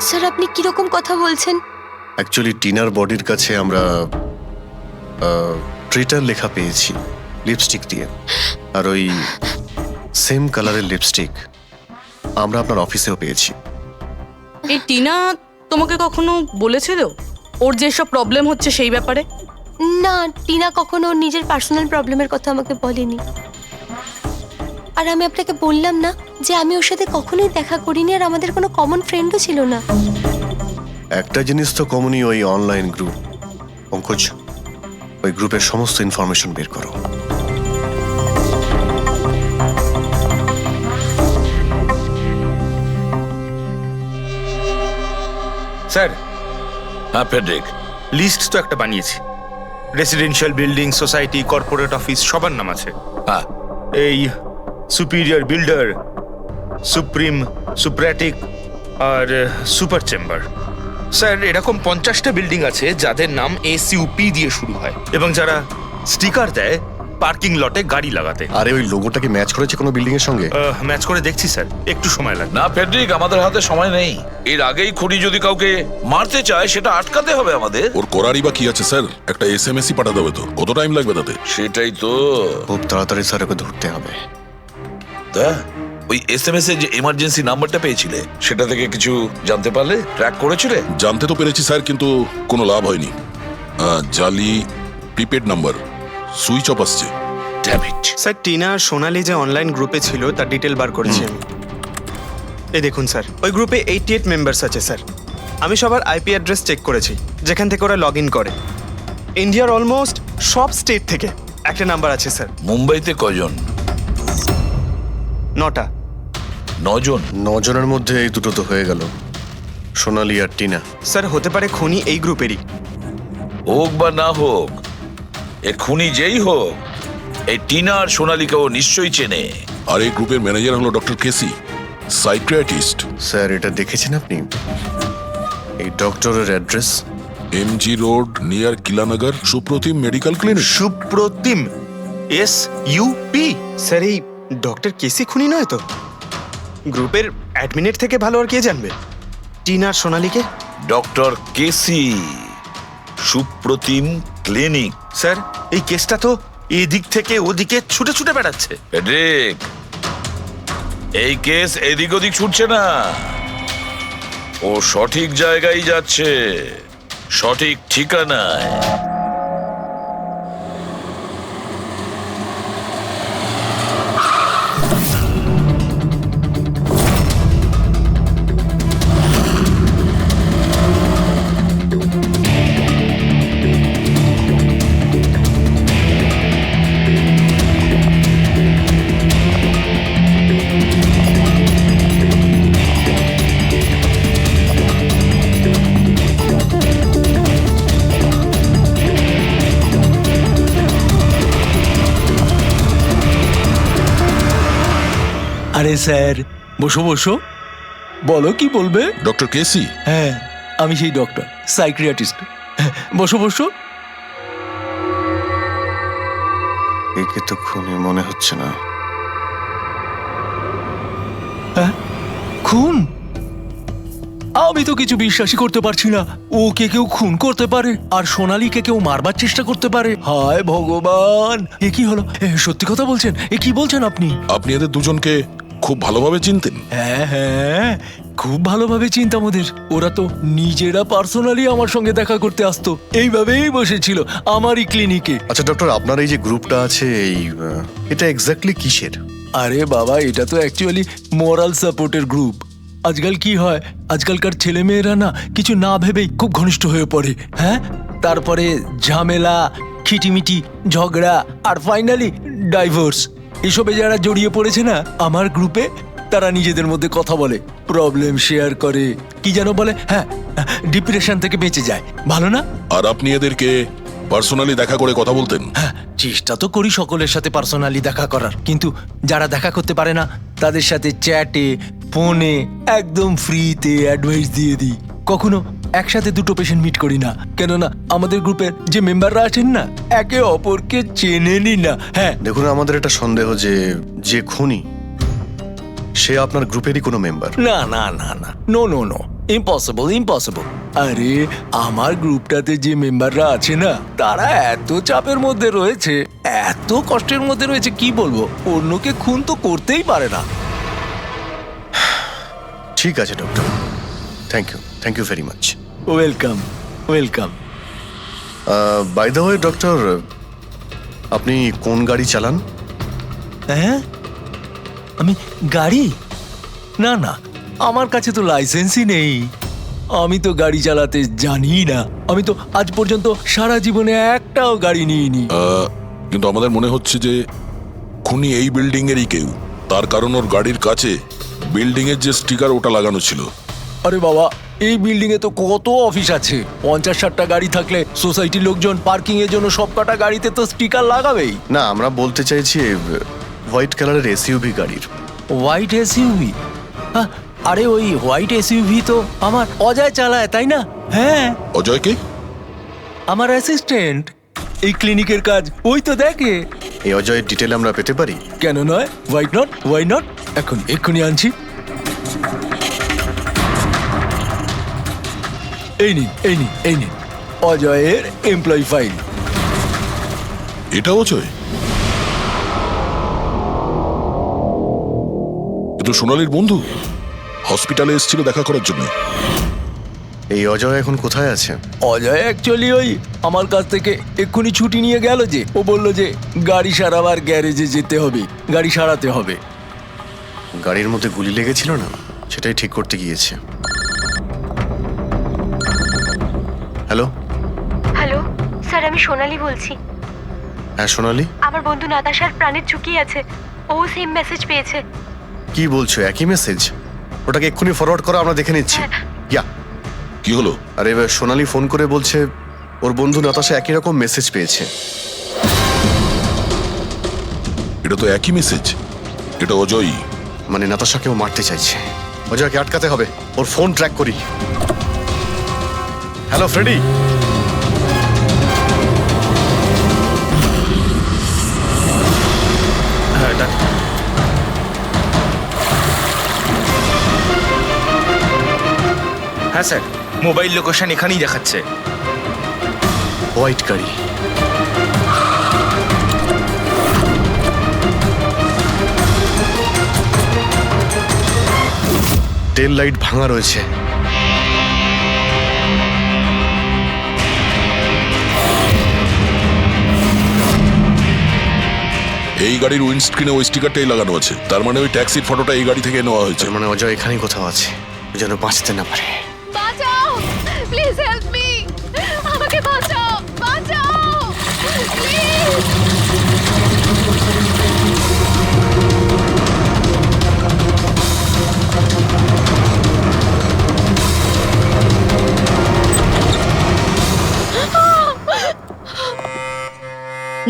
স্যার, আপনি কিরকম কথা বলছেন? অ্যাকচুয়ালি টিনার বডির কাছে আমরা ট্রেটার লেখা পেয়েছি লিপস্টিক দিয়ে, আর ওই সেম কালারের লিপস্টিক আমরা আপনার অফিসেও পেয়েছি। এই টিনা তোমাকে কখনো বলেছিল ওর যেসব প্রবলেম হচ্ছে সেই ব্যাপারে? না, টিনা কখনো ওর নিজের পার্সোনাল প্রবলেমের কথা আমাকে বলেনি। আর আমি আপনাকে বললাম না যে আমি ওর সাথে কখনোই দেখা করিনি, আর আমাদের কোনো কমন ফ্রেন্ডও ছিল না। একটা জিনিস তো কমনই, ওই অনলাইন গ্রুপ। পঙ্কজ, ওই গ্রুপের সমস্ত ইনফরমেশন বের করো। স্যার, হ্যাঁ ফেডরিক, লিস্ট তো একটা বানিয়েছি। Residential building, society, corporate office সবার নাম আছে। হ্যাঁ এই সুপিরিয়র বিল্ডার, সুপ্রিম, সুপ্রাটিক আর সুপার চেম্বার। স্যার, এরকম 50টা বিল্ডিং আছে যাদের নাম ACUP দিয়ে শুরু হয়, এবং যারা স্টিকার দেয় পার্কিং লটে গাড়ি লাগাতে। আরে ওই লোগোটাকে ম্যাচ করেছে কোনো বিল্ডিং এর সঙ্গে? ম্যাচ করে দেখছি স্যার, একটু সময় লাগবে। না ফেডরিক, আমাদের হাতে সময় নেই। এর আগেই খুনি যদি কাউকে মারতে চায় সেটা আটকাতে হবে আমাদের। ওর করারই বা কি আছে স্যার? একটা SMS পাঠাতে হবে তো, কত টাইম লাগবে তাতে? সেটাই তো। খুব তাড়াতাড়ি স্যার ওকে ধরতে হবে। তা ওই SMS এ যে এমার্জেন্সি নাম্বারটা পেয়েছিলে সেটা থেকে কিছু জানতে পারলে? ট্র্যাক করেছিলে? জানতে তো পেরেছি স্যার, কিন্তু কোনো লাভ হয়নি। জালি প্রিপেড নাম্বার, সুইচ অফ আসছে। Damn it. স্যার, টিনা আর সোনালি যে অনলাইন গ্রুপে ছিল তার ডিটেল বার করেছি আমি। এই দেখুন স্যার, ওই গ্রুপে 88 মেম্বার্স আছে স্যার। আমি সবার IP অ্যাড্রেস চেক করেছি যেখান থেকে ওরা লগ ইন করে। ইন্ডিয়ার অলমোস্ট সব স্টেট থেকে একটা নাম্বার আছে স্যার। মুম্বাইতে কজন? 9টা। 9 জন? 9 জনের মধ্যে এই দুটো তো হয়ে গেল, সোনালি আর টিনা। স্যার, হতে পারে খুনি এই গ্রুপেরই। হোক বা না হোক, এ খুনি যেই হোক, এই টিনা আর সোনালিকেও নিশ্চয়ই চেনে। আর এই গ্রুপের ম্যানেজার হলো ডক্টর কেসি, সাইকিয়াট্রিস্ট। স্যার, এটা দেখেছেন আপনি? এই ডক্টরের address MG road near Kilanagar, Suprotim medical clinic. Suprotim, SUP। Sir, এই ডক্টর কেসি খুনি নয় তো? গ্রুপের অ্যাডমিনের থেকে ভালো আর কে জানবে টিনা আর সোনালিকে? ডক্টর কেসি, সুপ্রতিম ক্লিনিক। স্যার, এই কেসটা তো এদিক থেকে ওদিকে ছুটে ছুটে বেড়াচ্ছে। ফেডরিক, এই কেস এদিক ওদিক ছুটছে না, ও সঠিক জায়গায় যাচ্ছে, সঠিক ঠিকানায়। আরে স্যার, বসো বসো, বলো কি বলবে? ডক্টর কেসি? হ্যাঁ, আমি সেই ডক্টর, সাইকিয়াট্রিস্ট। বসো বসো। একে তো খুনি মনে হচ্ছে না। হ্যাঁ, খুন? আমি তো কিছু বিশ্বাসই করতে পারছি না। ওকে কেউ খুন করতে পারে, আর সোনালীকে কেউ মারবার চেষ্টা করতে পারে? হায় ভগবান, এ কি হলো? সত্যি কথা বলছেন? এ কি বলছেন আপনি? আপনি এদের দুজনকে খুব ভালোভাবে চিনতেন? হ্যাঁ হ্যাঁ, খুব ভালোভাবে চিনতাম ওদের। ওরা তো নিজেরা পার্সোনালি আমার সঙ্গে দেখা করতে আসতো, এইভাবেই বসেছিল আমারই ক্লিনিকে। আচ্ছা ডক্টর, আপনার এই যে গ্রুপটা আছে এটা এক্স্যাক্টলি কিসের? আরে বাবা, এটা তো অ্যাকচুয়ালি মোরাল সাপোর্টের গ্রুপ। আজকাল কি হয়, আজকালকার ছেলেমেয়েরা না কিছু না ভেবেই খুব ঘনিষ্ঠ হয়ে পড়ে। হ্যাঁ, তারপরে ঝামেলা, খিটিমিটি, ঝগড়া, আর ফাইনালি ডাইভোর্স। এসবে যারা জড়িয়ে পড়েছে না আমার গ্রুপে, তারা নিজেদের মধ্যে কথা বলে, প্রবলেম শেয়ার করে, কি যেন বলে, হ্যাঁ, ডিপ্রেশন থেকে বেঁচে যায়। ভালো না? আর আপনি এদেরকে পার্সোনালি দেখা করে কথা বলতেন? হ্যাঁ, চেষ্টা তো করি সকলের সাথে পার্সোনালি দেখা করার, কিন্তু যারা দেখা করতে পারে না তাদের সাথে চ্যাটে, ফোনে একদম ফ্রিতে অ্যাডভাইস দিয়ে দিই। কখনো একসাথে দুটো পেশেন্ট মিট করি না, কেননা আমাদের গ্রুপের যে মেম্বাররা আছেন না একে অপরকে চেনেনি না। হ্যাঁ, দেখুন, আমাদের একটা সন্দেহ যে খুনি সে আপনার গ্রুপেরই কোনো মেম্বার। না না না না, no no no, impossible impossible. আরে আমার গ্রুপটাতে যে মেম্বাররা আছে না তারা এত চাপের মধ্যে রয়েছে, এত কষ্টের মধ্যে রয়েছে, কি বলবো, অন্যকে খুন তো করতেই পারে না। ঠিক আছে doctor, thank you very much. Welcome welcome. By the way doctor, আপনি কোন গাড়ি চালান? হ্যাঁ, আমি গাড়ি? না না, আমার কাছে তো লাইসেন্সই নেই, আমি তো গাড়ি চালাতে জানি না। আমি তো আজ পর্যন্ত সারা জীবনে একটাও গাড়ি নিইনি। কিন্তু আমাদের মনে হচ্ছে যে খুনি এই বিল্ডিং এরই কেউ, তার কারণ ওর গাড়ির কাছে বিল্ডিং এর যে স্টিকার ওটা লাগানো ছিল। আরে বাবা, এই বিল্ডিং এ তো কত অফিস আছে, 50-60টা গাড়ি থাকলে সোসাইটির লোকজন পার্কিং এর জন্য সবকটা গাড়িতে তো স্টিকার লাগাবেই। না, আমরা বলতে চাইছি হোয়াইট কালারের এসইউভি গাড়ির। White SUV? আরে ওই হোয়াইট এসইউভি তো আমার অজয় চালায়, তাই না? হ্যাঁ। অজয়কে? আমার অ্যাসিস্ট্যান্ট, এই ক্লিনিকের কাজ ওই তো দেখে। এই অজয়ের ডিটেল আমরা পেতে পারি? কেন নয়, ওয়াই নট, এক্ষুনি আনছি। এই নিন অজয়ের এমপ্লয়ি ফাইল। এটা অজয়? কিন্তু সোনালীর বন্ধু হসপিটালে এসেছিল দেখা করার জন্য। এই অজয় এখন কোথায় আছে? অজয় অ্যাকচুয়ালি ওই আমার কাছ থেকে এক্ষুনি ছুটি নিয়ে গেল, যে ও বললো যে গাড়ি সারাবার গ্যারেজে যেতে হবে, গাড়ি সারাতে হবে। গাড়ির মধ্যে গুলি লেগেছিল না, সেটাই ঠিক করতে গিয়েছে। হ্যালো হ্যালো স্যার, আমি সোনালি বলছি। হ্যাঁ সোনালি, আমার বন্ধু নাতাশার প্রাণের ঝুঁকি আছে, ও সেম মেসেজ পেয়েছে। কি বলছো? একই মেসেজ? ওটাকে এক্ষুনি ফরওয়ার্ড করো, আমরা দেখে নিচ্ছি। ইয়া, কি হলো? আরে সোনালি ফোন করে বলছে ওর বন্ধু নাতাশা একই রকম মেসেজ পেয়েছে। এটা তো একই মেসেজ, এটা অজয়ই। মানে নাতাশাকেও মারতে চাইছে। অজয়কে আটকাতে হবে, ওর ফোন ট্র্যাক করি। Hello Freddie. হ্যাঁ স্যার, মোবাইল লোকেশন এখানেই দেখাচ্ছে। হোয়াইট গাড়ি। টেল লাইট ভাঙা রয়েছে। এই গাড়ির উইন্ডস্ক্রিনে ওই স্টিকারটাই লাগানো আছে, তার মানে ওই ট্যাক্সির ফটোটা এই গাড়ি থেকে নেওয়া হয়েছে। তার মানে অজয় এখানেই কোথাও আছে, ও যেন বাঁচতে না পারে। বাঁচাও, প্লিজ হেল্প মি, আমাকে বাঁচাও, প্লিজ।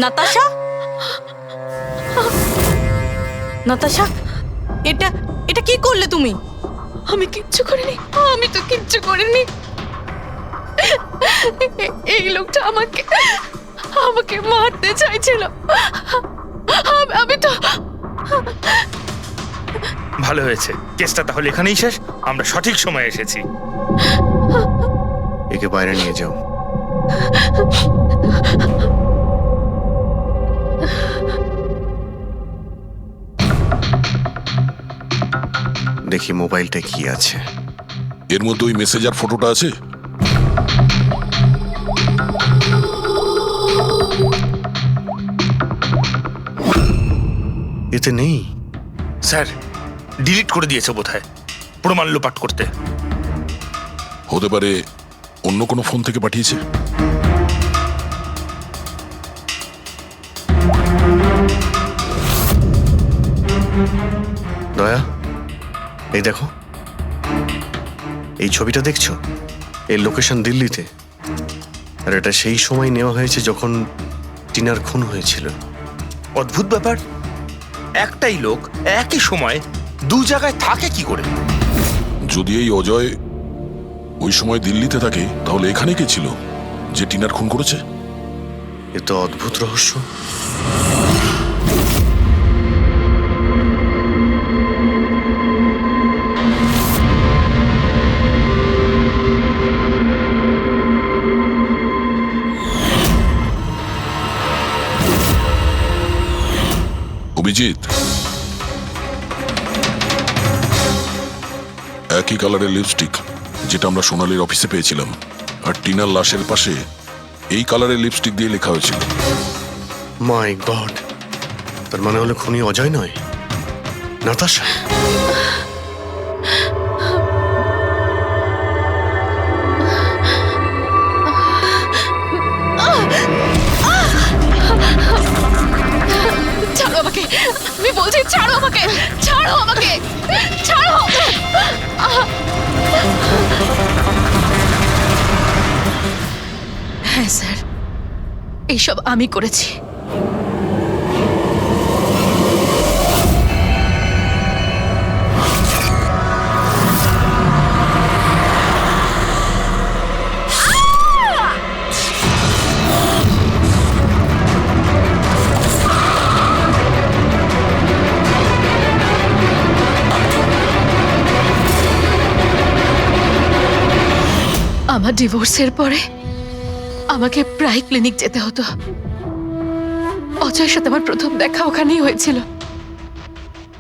নাতাশা, নাতাশা, এটা কি করলে তুমি? আমি কিচ্ছু করিনি, আমি তো কিচ্ছু করিনি। এই লোকটা আমাকে মারতে চাইছিল। আমি তো। ভালো হয়েছে, কেসটা তাহলে এখানেই শেষ। আমরা সঠিক সময়ে এসেছি। একে বাইরে নিয়ে যাও। দেখি মোবাইলটা কি আছে। এর মধ্যে ওই মেসেজ আর ফটোটা আছে? এতে নেই। স্যার ডিলিট করে দিয়েছে বোধহয় প্রমাণ লোপাট করতে। হতে পারে অন্য কোনো ফোন থেকে পাঠিয়েছে। দয়া, এই দেখো, এই ছবিটা দেখছো? এই লোকেশন দিল্লিতে, আর এটা সেই সময় নেওয়া হয়েছে যখন টিনার খুন হয়েছিল। অদ্ভুত ব্যাপার, একটাই লোক একই সময় দু জায়গায় থাকে কি করে? যদি এই অজয় ওই সময় দিল্লিতে থাকে, তাহলে এখানে কে ছিল যে টিনার খুন করেছে? এ তো অদ্ভুত রহস্য। অভিজিৎ, একই কালারের লিপস্টিক যেটা আমরা সোনালির অফিসে পেয়েছিলাম, আর টিনার লাশের পাশে এই কালারের লিপস্টিক দিয়ে লেখা হয়েছিল। মাই গড, তার মানে হলো খুনি অজয় নয়, নাতাশা। ছাড়ো আমাকে, আমি বলছি ছাড়ো আমাকে, ছাড়ো আমাকে, ছাড়ো। হ্যাঁ স্যার, এইসব আমি করেছি। আমার ডিভোর্সের পরে আমাকে প্রায় ক্লিনিক যেতে হতো। অজয়ের সাথে আমার প্রথম দেখা ওখানেই হয়েছিল,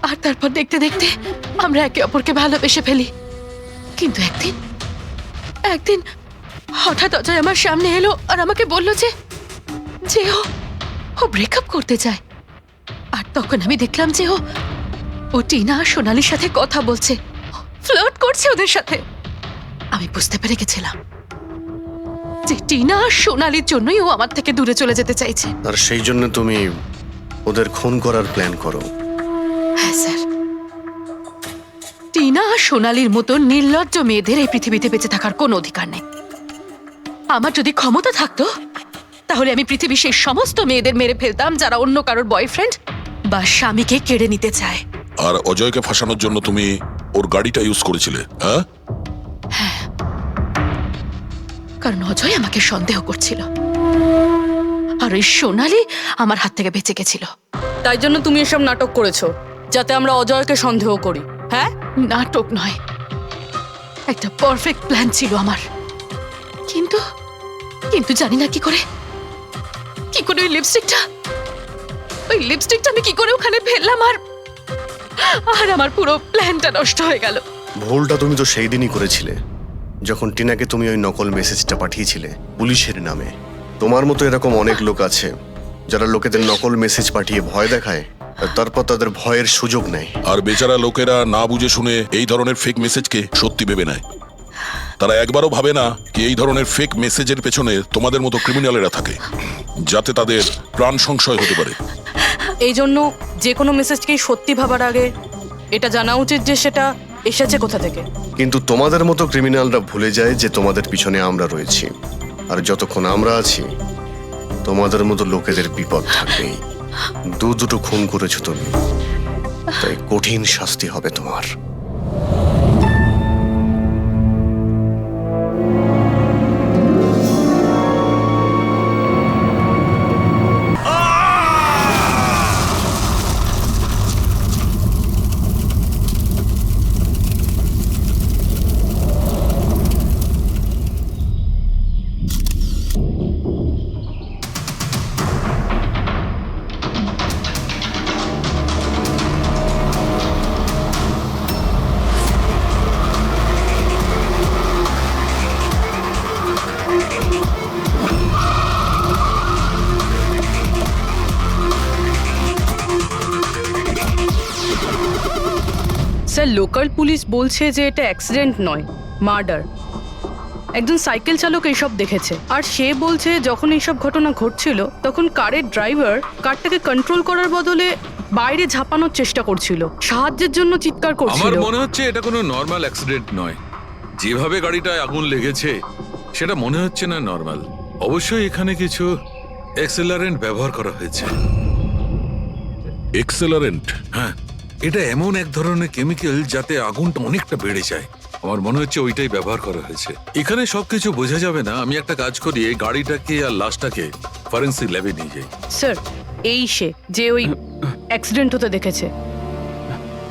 আর তারপর দেখতে দেখতে আমরা একে অপরকে ভালোবেসে ফেলি। কিন্তু একদিন হঠাৎ অজয় আমার সামনে এলো আর আমাকে বলল যে ও ব্রেকআপ করতে চায়। আর তখন আমি দেখলাম যে ও টিনা আর সোনালির সাথে কথা বলছে, ফ্লার্ট করছে ওদের সাথে। আমি বুঝতে পেরে গেছিলাম যে টিনা আর সোনালির জন্যই ও আমার থেকে দূরে চলে যেতে চাইছে। আর সেই জন্য তুমি ওদের খুন করার প্ল্যান করো? হ্যাঁ স্যার, টিনা আর সোনালির মতো নির্লজ্জ মেয়েদের এই পৃথিবীতে বেঁচে থাকার কোনো অধিকার নেই। আমার যদি ক্ষমতা থাকতো, তাহলে আমি পৃথিবীর সেই সমস্ত মেয়েদের মেরে ফেলতাম যারা অন্য কারোর বয়ফ্রেন্ড বা স্বামীকে কেড়ে নিতে চায়। আর অজয়কে ফাঁসানোর জন্য তুমি ওর গাড়িটা ইউজ করেছিলে, হ্যাঁ? কারণ অজয় আমাকে সন্দেহ করছিল, আর ওই সোনালি আমার হাত থেকে বেঁচে গেছিল। তাই জন্য তুমি এসব নাটক করেছো যাতে আমরা অজয়কে সন্দেহ করি, হ্যাঁ? নাটক নয়, একটা পারফেক্ট প্ল্যান ছিল আমার। কিন্তু কিন্তু জানি না কি করে ওই লিপস্টিকটা আমি কি করে ওখানে ফেললাম, আর আমার পুরো প্ল্যানটা নষ্ট হয়ে গেল। ভুলটা তুমি তো সেই দিনই করেছিলে, যখন টিনাকে তুমি ওই নকল মেসেজটা পাঠিয়েছিলে পুলিশের নামে। তোমার মতো এরকম অনেক লোক আছে যারা লোকেদের নকল মেসেজ পাঠিয়ে ভয় দেখায়, আর তারপর তাদের ভয়ের সুযোগ নেয়। আর বেচারা লোকেরা না বুঝে শুনে এই ধরনের ফেক মেসেজকে সত্যি ভেবে নেয়। তারা একবারও ভাবে না কি এই ধরনের ফেক মেসেজের পেছনে তোমাদের মতো ক্রিমিনালেরা থাকে, যাতে তাদের প্রাণ সংশয় হতে পারে। এই জন্য যে কোনো মেসেজকেই সত্যি ভাবার আগে এটা জানা উচিত যে সেটা এসেছে কোথা থেকে। কিন্তু তোমাদের মতো ক্রিমিনালরা ভুলে যায় যে তোমাদের পিছনে আমরা রয়েছি, আর যতক্ষণ আমরা আছি তোমাদের মতো লোকেদের বিপদ থাকবেই। দুটো খুন করেছো তুমি, তাই কঠিন শাস্তি হবে তোমার। স্যার লোকাল পুলিশ বলছে যে এটা অ্যাক্সিডেন্ট নয়, মার্ডার। একজন সাইকেল চালক এইসব দেখেছে, আর সে বলছে যখন এইসব ঘটনা ঘটছিল তখন কারের ড্রাইভার কারটাকে কন্ট্রোল করার বদলে বাইরে ঝাঁপানোর চেষ্টা করছিল, সাহায্যের জন্য চিৎকার আমার করছিল। মনে হচ্ছে এটা কোনো নর্মাল অ্যাক্সিডেন্ট নয়। যেভাবে গাড়িটায় আগুন লেগেছে সেটা মনে হচ্ছে না নর্মাল। অবশ্যই এখানে কিছু এক্সেলারেন্ট ব্যবহার করা হয়েছে। এক্সেলারেন্ট? হ্যাঁ, এটা এমন এক ধরনের কেমিক্যাল যাতে আগুনটা অনেকটা বেড়ে যায়। আমার মনে হচ্ছে ওইটাই ব্যবহার করা হয়েছে। এখানে সবকিছু বোঝা যাবে না। আমি একটা কাজ করি, এই গাড়িটাকে আর লাশটাকে ফরেন্সিক ল্যাবে নিয়ে যাই। স্যার এই সে যে ওই অ্যাক্সিডেন্ট হতে দেখেছে।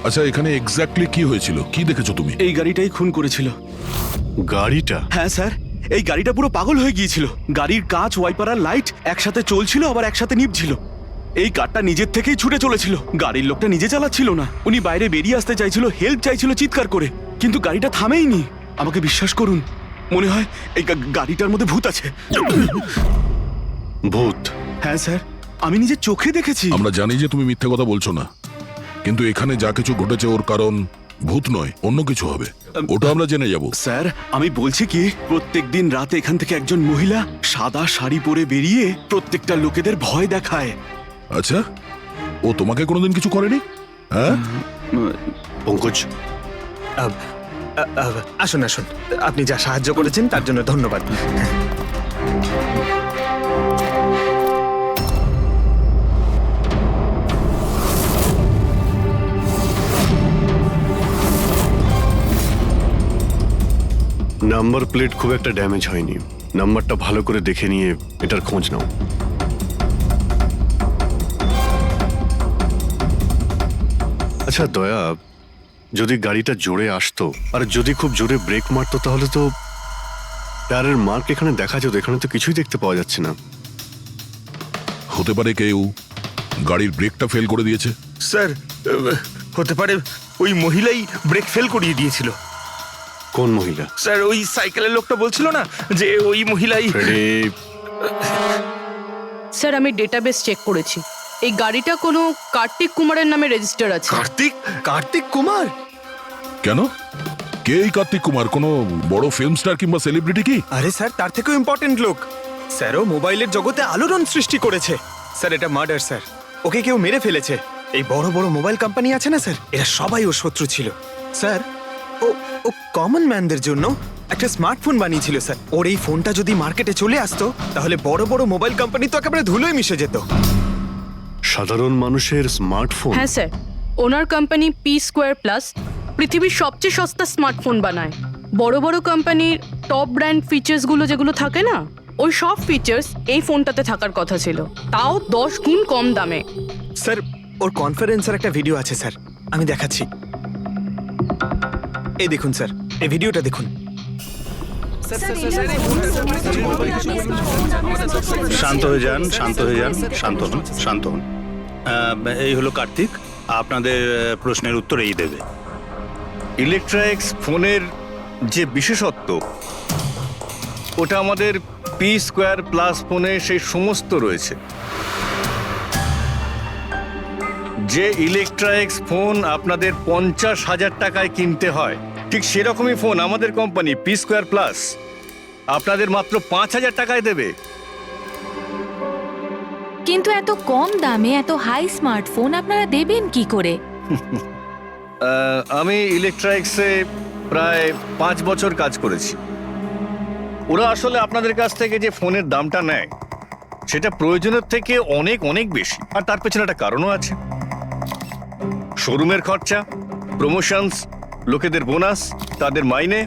আচ্ছা, এখানে এক্স্যাক্টলি কি হয়েছিল? কি দেখেছো তুমি? এই গাড়িটাই খুন করেছিল। গাড়িটা? হ্যাঁ স্যার, এই গাড়িটা পুরো পাগল হয়ে গিয়েছিল। গাড়ির কাঁচ, ওয়াইপার আর লাইট একসাথে চলছিল, আবার একসাথে নিভছিল। এই কারটা নিজের থেকেই ছুটে চলেছিল। গাড়ির লোকটা নিজে চালাচ্ছিল না, উনি বাইরে বেরিয়ে আসতে চাইছিল, হেল্প চাইছিল চিৎকার করে, কিন্তু গাড়িটা থামেইনি। আমাকে বিশ্বাস করুন, মনে হয় এই গাড়িটার মধ্যে ভূত আছে। ভূত? হ্যাঁ স্যার, আমি নিজের চোখে দেখেছি। আমরা জানি যে তুমি মিথ্যে কথা বলছো না, কিন্তু এখানে যা কিছু ঘটেছে ওর কারণ ভূত নয়, অন্য কিছু হবে। ওটা আমরা জেনে যাব। স্যার আমি বলছি কি, প্রত্যেকদিন রাতে এখান থেকে একজন মহিলা সাদা শাড়ি পরে বেরিয়ে প্রত্যেকটা লোকেদের ভয় দেখায়। আচ্ছা, ও তোমাকে কোনোদিন কিছু করেনি? হ্যাঁ পঙ্কজ, আসুন আসুন, আপনি যা সাহায্য করেছেন তার জন্য ধন্যবাদ। নাম্বার প্লেট খুব একটা ড্যামেজ হয়নি। নাম্বারটা ভালো করে দেখে নিয়ে এটার খোঁজ নাও। আচ্ছা দয়া, যদি গাড়িটা জোরে আসতো আর যদি খুব জোরে ব্রেক মারতো তাহলে তো টায়ারের মার্ক এখানে দেখা যেত। এখানে তো কিছুই দেখতে পাওয়া যাচ্ছে না। হতে পারে কেউ গাড়ির ব্রেকটা ফেল করে দিয়েছে। স্যার হতে পারে ওই মহিলাই ব্রেক ফেল করিয়ে দিয়েছিল। কোন মহিলা? স্যার ওই সাইকেলের লোকটা বলছিল না যে ওই মহিলাই। স্যার আমি ডেটাবেস চেক করেছি, এই গাড়িটা কোনো কার্তিক কুমারের নামে রেজিস্টার আছে। কার্তিক কুমার? কেন? কে এই কার্তিক কুমার? কোনো বড় ফিল্ম স্টার কিংবা সেলিব্রিটি কি? আরে স্যার, তার থেকেও ইম্পর্টেন্ট লোক। স্যারও মোবাইলের জগতে আলোড়ন সৃষ্টি করেছে। স্যার এটা মার্ডার স্যার, ওকে কেউ মেরে ফেলেছে। এই বড় বড় মোবাইল কোম্পানি আছে না স্যার, এরা সবাই ওর শত্রু ছিল স্যার। ও কমন ম্যানদের জন্য একটা স্মার্টফোন বানিয়েছিল স্যার। ওর এই ফোনটা যদি মার্কেটে চলে আসতো তাহলে বড় বড় মোবাইল কোম্পানি তো একেবারে ধুলোয় মিশে যেত। সাধারণ মানুষের স্মার্টফোন? হ্যাঁ স্যার, ওনার কোম্পানি পি স্কোয়ার প্লাস পৃথিবীর সবচেয়ে সস্তা স্মার্টফোন বানায়। বড় বড় কোম্পানির টপ ব্র্যান্ড ফিচার্সগুলো যেগুলো থাকে না, ওই সব ফিচার্স এই ফোনটাতে থাকার কথা ছিল, তাও 10 গুণ কম দামে। স্যার ওর কনফারেন্সের একটা ভিডিও আছে স্যার, আমি দেখাচ্ছি। এই দেখুন স্যার, এই ভিডিওটা দেখুন। শান্ত হয়ে যান, শান্ত হয়ে যান, শান্ত হন, শান্ত হন। এই হলো কার্তিক, আপনাদের প্রশ্নের উত্তর এই দেবে। ইলেকট্রনিক্স ফোনের যে বিশেষত্ব, ওটা আমাদের পি স্কোয়ার প্লাস ফোনে সেই সমস্ত রয়েছে। যে ইলেকট্রনিক্স ফোন আপনাদের 50,000 টাকায় কিনতে হয়, ঠিক সেরকমই ফোন আমাদের কোম্পানি পি স্কোয়ার প্লাস আপনাদের মাত্র 5,000 টাকায় দেবে। কিন্তু এত কম দামে এত হাই স্মার্টফোন আপনারা দেবেন কি করে? আমি ইলেকট্রনিক্সে প্রায় 5 বছর কাজ করেছি। ওরা আসলে আপনাদের কাছ থেকে যে ফোনের দামটা নেয় সেটা প্রয়োজনের থেকে অনেক অনেক বেশি, আর তার পেছনে একটা কারণও আছে। শোরুমের খরচা, প্রমোশনস, লোকেদের বোনাস, তাদের মাইনে।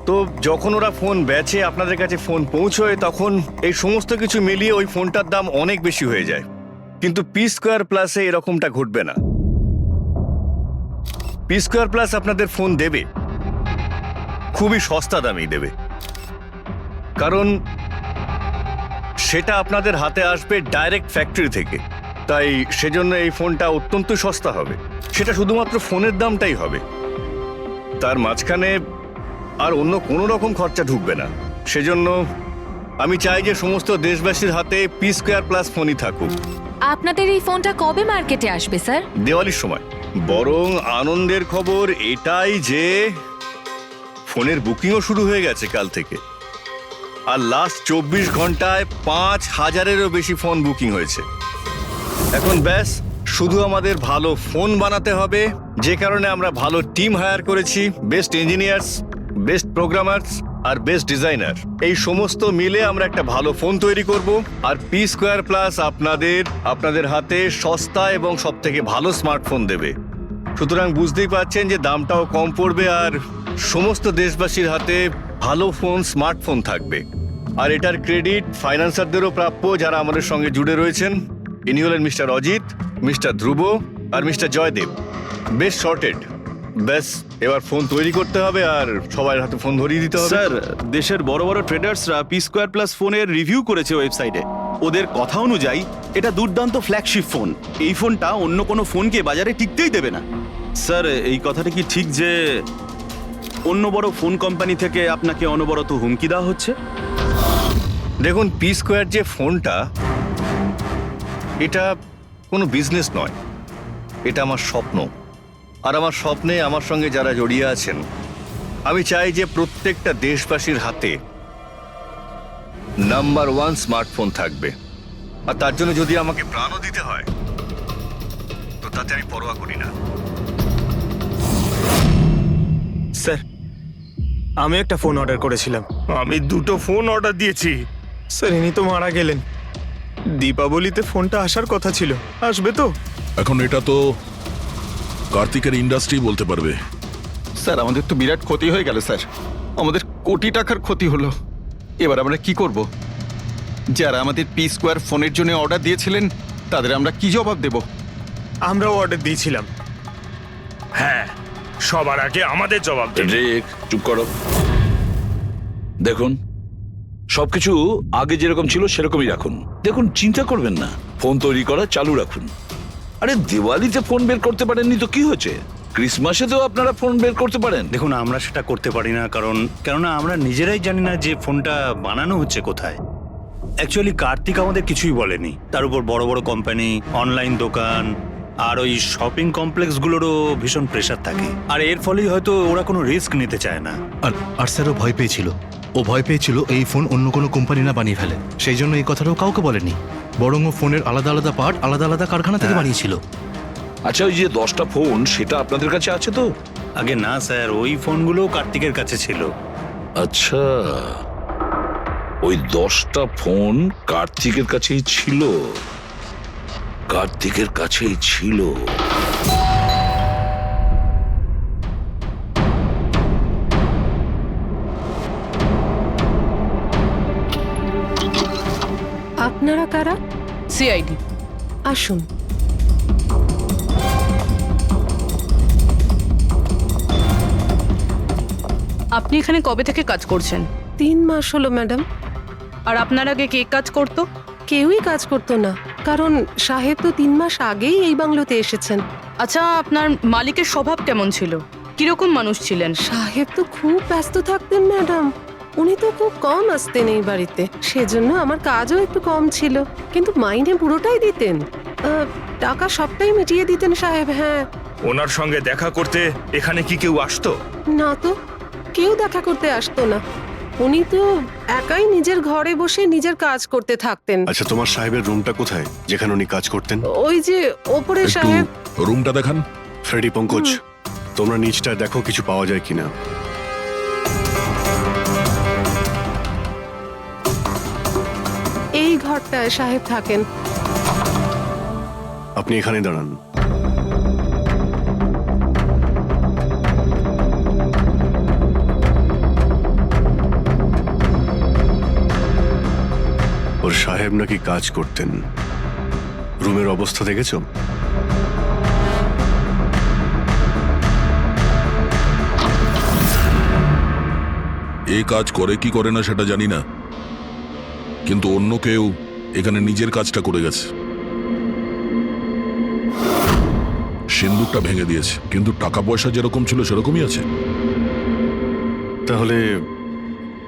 তো যখন ওরা ফোন বেচে, আপনাদের কাছে ফোন পৌঁছয়, তখন এই সমস্ত কিছু মিলিয়ে ওই ফোনটার দাম অনেক বেশি হয়ে যায়। কিন্তু পি স্কোয়ার প্লাসে এরকমটা ঘটবে না। পি স্কোয়ার প্লাস আপনাদের ফোন দেবে খুবই সস্তা দামেই দেবে, কারণ সেটা আপনাদের হাতে আসবে ডাইরেক্ট ফ্যাক্টরি থেকে। তাই সেজন্য এই ফোনটা অত্যন্ত সস্তা হবে। সেটা শুধুমাত্র ফোনের দামটাই হবে, তার মাঝখানে আর অন্য কোনো রকম খরচা ঢুকবে না। সেজন্য আমি চাই যে সমস্ত দেশবাসীর হাতে পি স্কোয়ার প্লাস ফোনই থাকুক। আপনাদের এই ফোনটা কবে মার্কেটে আসবে স্যার? দিওয়ালির সময়। বরং আনন্দের খবর এটাই যে ফোনের বুকিংও শুরু হয়ে গেছে কাল থেকে। আর লাস্ট 24 ঘন্টায় 5000-এরও বেশি ফোন বুকিং হয়েছে। এখন ব্যাস শুধু আমাদের ভালো ফোন বানাতে হবে, যে কারণে আমরা ভালো টিম হায়ার করেছি, বেস্ট ইঞ্জিনিয়ার্স, বেস্ট প্রোগ্রামার্স আর বেস্ট ডিজাইনার। এই সমস্ত মিলে আমরা একটা ভালো ফোন তৈরি করব। আর পি স্কোয়ার প্লাস আপনাদের হাতে সস্তা এবং সব থেকে ভালো স্মার্টফোন দেবে। সুতরাং বুঝতেই পারছেন যে দামটাও কম পড়বে আর সমস্ত দেশবাসীর হাতে ভালো ফোন, স্মার্টফোন থাকবে। আর এটার ক্রেডিট ফাইন্যান্সারদেরও প্রাপ্য যারা আমাদের সঙ্গে জুড়ে রয়েছেন। ইনি হলেন মিস্টার অজিত, মিস্টার ধ্রুব আর মিস্টার জয়দেব। বেশ শর্টেড। ব্যাস এবার ফোন তৈরি করতে হবে আর সবার হাতে ফোন ধরিয়ে দিতে হবে। স্যার, দেশের বড় বড় ট্রেডার্সরা পি স্কোয়ার প্লাস ফোনের রিভিউ করেছে ওয়েবসাইটে। ওদের কথা অনুযায়ী এটা দুর্দান্ত ফ্ল্যাগশিপ ফোন। এই ফোনটা অন্য কোনো ফোনকে বাজারে টিকতেই দেবে না। স্যার, এই কথাটা কি ঠিক যে অন্য বড় ফোন কোম্পানি থেকে আপনাকে অনবরত হুমকি দেওয়া হচ্ছে? দেখুন, পি স্কোয়ার যে ফোনটা, এটা কোনো বিজনেস নয়, এটা আমার স্বপ্ন। আর আমার স্বপ্নে আমার সঙ্গে যারা জড়িয়ে আছেন, আমি চাই যে প্রত্যেকটা দেশবাসীর হাতে নাম্বার 1 স্মার্টফোন থাকবে। আর তার জন্য যদি আমাকে প্রাণও দিতে হয় তো তাতে আমি পরোয়া করি না। স্যার, আমি একটা ফোন অর্ডার করেছিলাম। আমি 2টো ফোন অর্ডার দিয়েছি। স্যার, ইনি তো মারা গেলেন। দীপাবলিতে ফোনটা আসার কথা ছিল, আসবে তো? এখন এটা তো কার্তিকের ইন্ডাস্ট্রি বলতে পারবে। স্যার, আমাদের তো বিরাট ক্ষতি হয়ে গেল স্যার। আমাদের কোটি টাকার ক্ষতি হলো। এবার আমরা কি করব? যারা আমাদের পি স্কোয়ার ফোনের জন্য অর্ডার দিয়েছিলেন তাদের আমরা কি জবাব দেব? আমরাও অর্ডার দিয়েছিলাম। হ্যাঁ, সবার আগে আমাদের জবাব দিন। রিক, চুপ করো। দেখুন, সবকিছু আগে যেরকম ছিল সেরকমই রাখুন। দেখুন, চিন্তা করবেন না, ফোন তৈরি করা চালু রাখুন। আরে দিওয়ালিতে ফোন বের করতে পারেননি তো কি হয়েছে? ক্রিসমাসেতেও আপনারা ফোন বের করতে পারেন। দেখুন, আমরা সেটা করতে পারি না কেননা আমরা নিজেরাই জানি না যে ফোনটা বানানো হচ্ছে কোথায়। অ্যাকচুয়ালি কার্তিক আমাদের কিছুই বলেনি। তার উপর বড় বড় কোম্পানি, অনলাইন দোকান আর ওই শপিং কমপ্লেক্সগুলোরও ভীষণ প্রেশার থাকে। আর এর ফলেই হয়তো ওরা কোনো রিস্ক নিতে চায় না। আর স্যারও ভয় পেয়েছিল। ও ভয় পেয়েছিল এই ফোন অন্য কোনো কোম্পানি না বানিয়ে ফেলে, সেই জন্য এই কথাটাও কাউকে বলেনি। বরং ও ফোনের আলাদা আলাদা পার্ট আলাদা আলাদা কারখানা থেকে বানিয়েছিল। আচ্ছা, ওই যে 10টা ফোন, সেটা আপনাদের কাছে আছে তো? আগে না স্যার, ওই ফোনগুলো কার্তিকের কাছে ছিল। আচ্ছা, ওই 10টা ফোন কার্তিকের কাছেই ছিল। কার্তিকের কাছেই ছিল। আপনারা কারা? সিআইডি। আসুন। আপনি এখানে কবে থেকে কাজ করছেন? 3 মাস হলো ম্যাডাম। আর আপনার আগে কে কাজ করতো? কেউই কাজ করতো না, কারণ সাহেব তো 3 মাস আগেই এই বাংলোতে এসেছেন। আচ্ছা, আপনার মালিকের স্বভাব কেমন ছিল? কিরকম মানুষ ছিলেন? সাহেব তো খুব ব্যস্ত থাকতেন ম্যাডাম। উনি তো খুব কম আসতেন এই বাড়িতে, সেজন্য আমার কাজও একটু কম ছিল। কিন্তু মাইনে পুরোটাই দিতেন, টাকা সবটাই মিটিয়ে দিতেন সাহেব। হ্যাঁ। ওনার সঙ্গে দেখা করতে এখানে কি কেউ আসতো? না তো, কেউ দেখা করতে আসতো না। উনি তো একাই নিজের ঘরে বসে নিজের কাজ করতে থাকতেন। আচ্ছা, তোমার সাহেবের রুমটা কোথায় যেখানে উনি কাজ করতেন? ওই যে ওপরে একটু সাহেব। রুমটা দেখান। ফ্রেডি, পঙ্কজ, তোমরা নিচটা দেখো কিছু পাওয়া যায় কিনা। এই ঘরটায় সাহেব থাকেন। আপনি এখানে দাঁড়ান। ওর সাহেব নাকি কাজ করতেন। রুমের অবস্থা দেখেছো? এই কাজ করে কি করে না সেটা জানি না, কিন্তু অন্য কেউ এখানে নিজের কাজটা করে গেছে। সিন্দুকটা ভেঙে দিয়েছে, কিন্তু টাকা পয়সা যেরকম ছিল সেরকমই আছে। তাহলে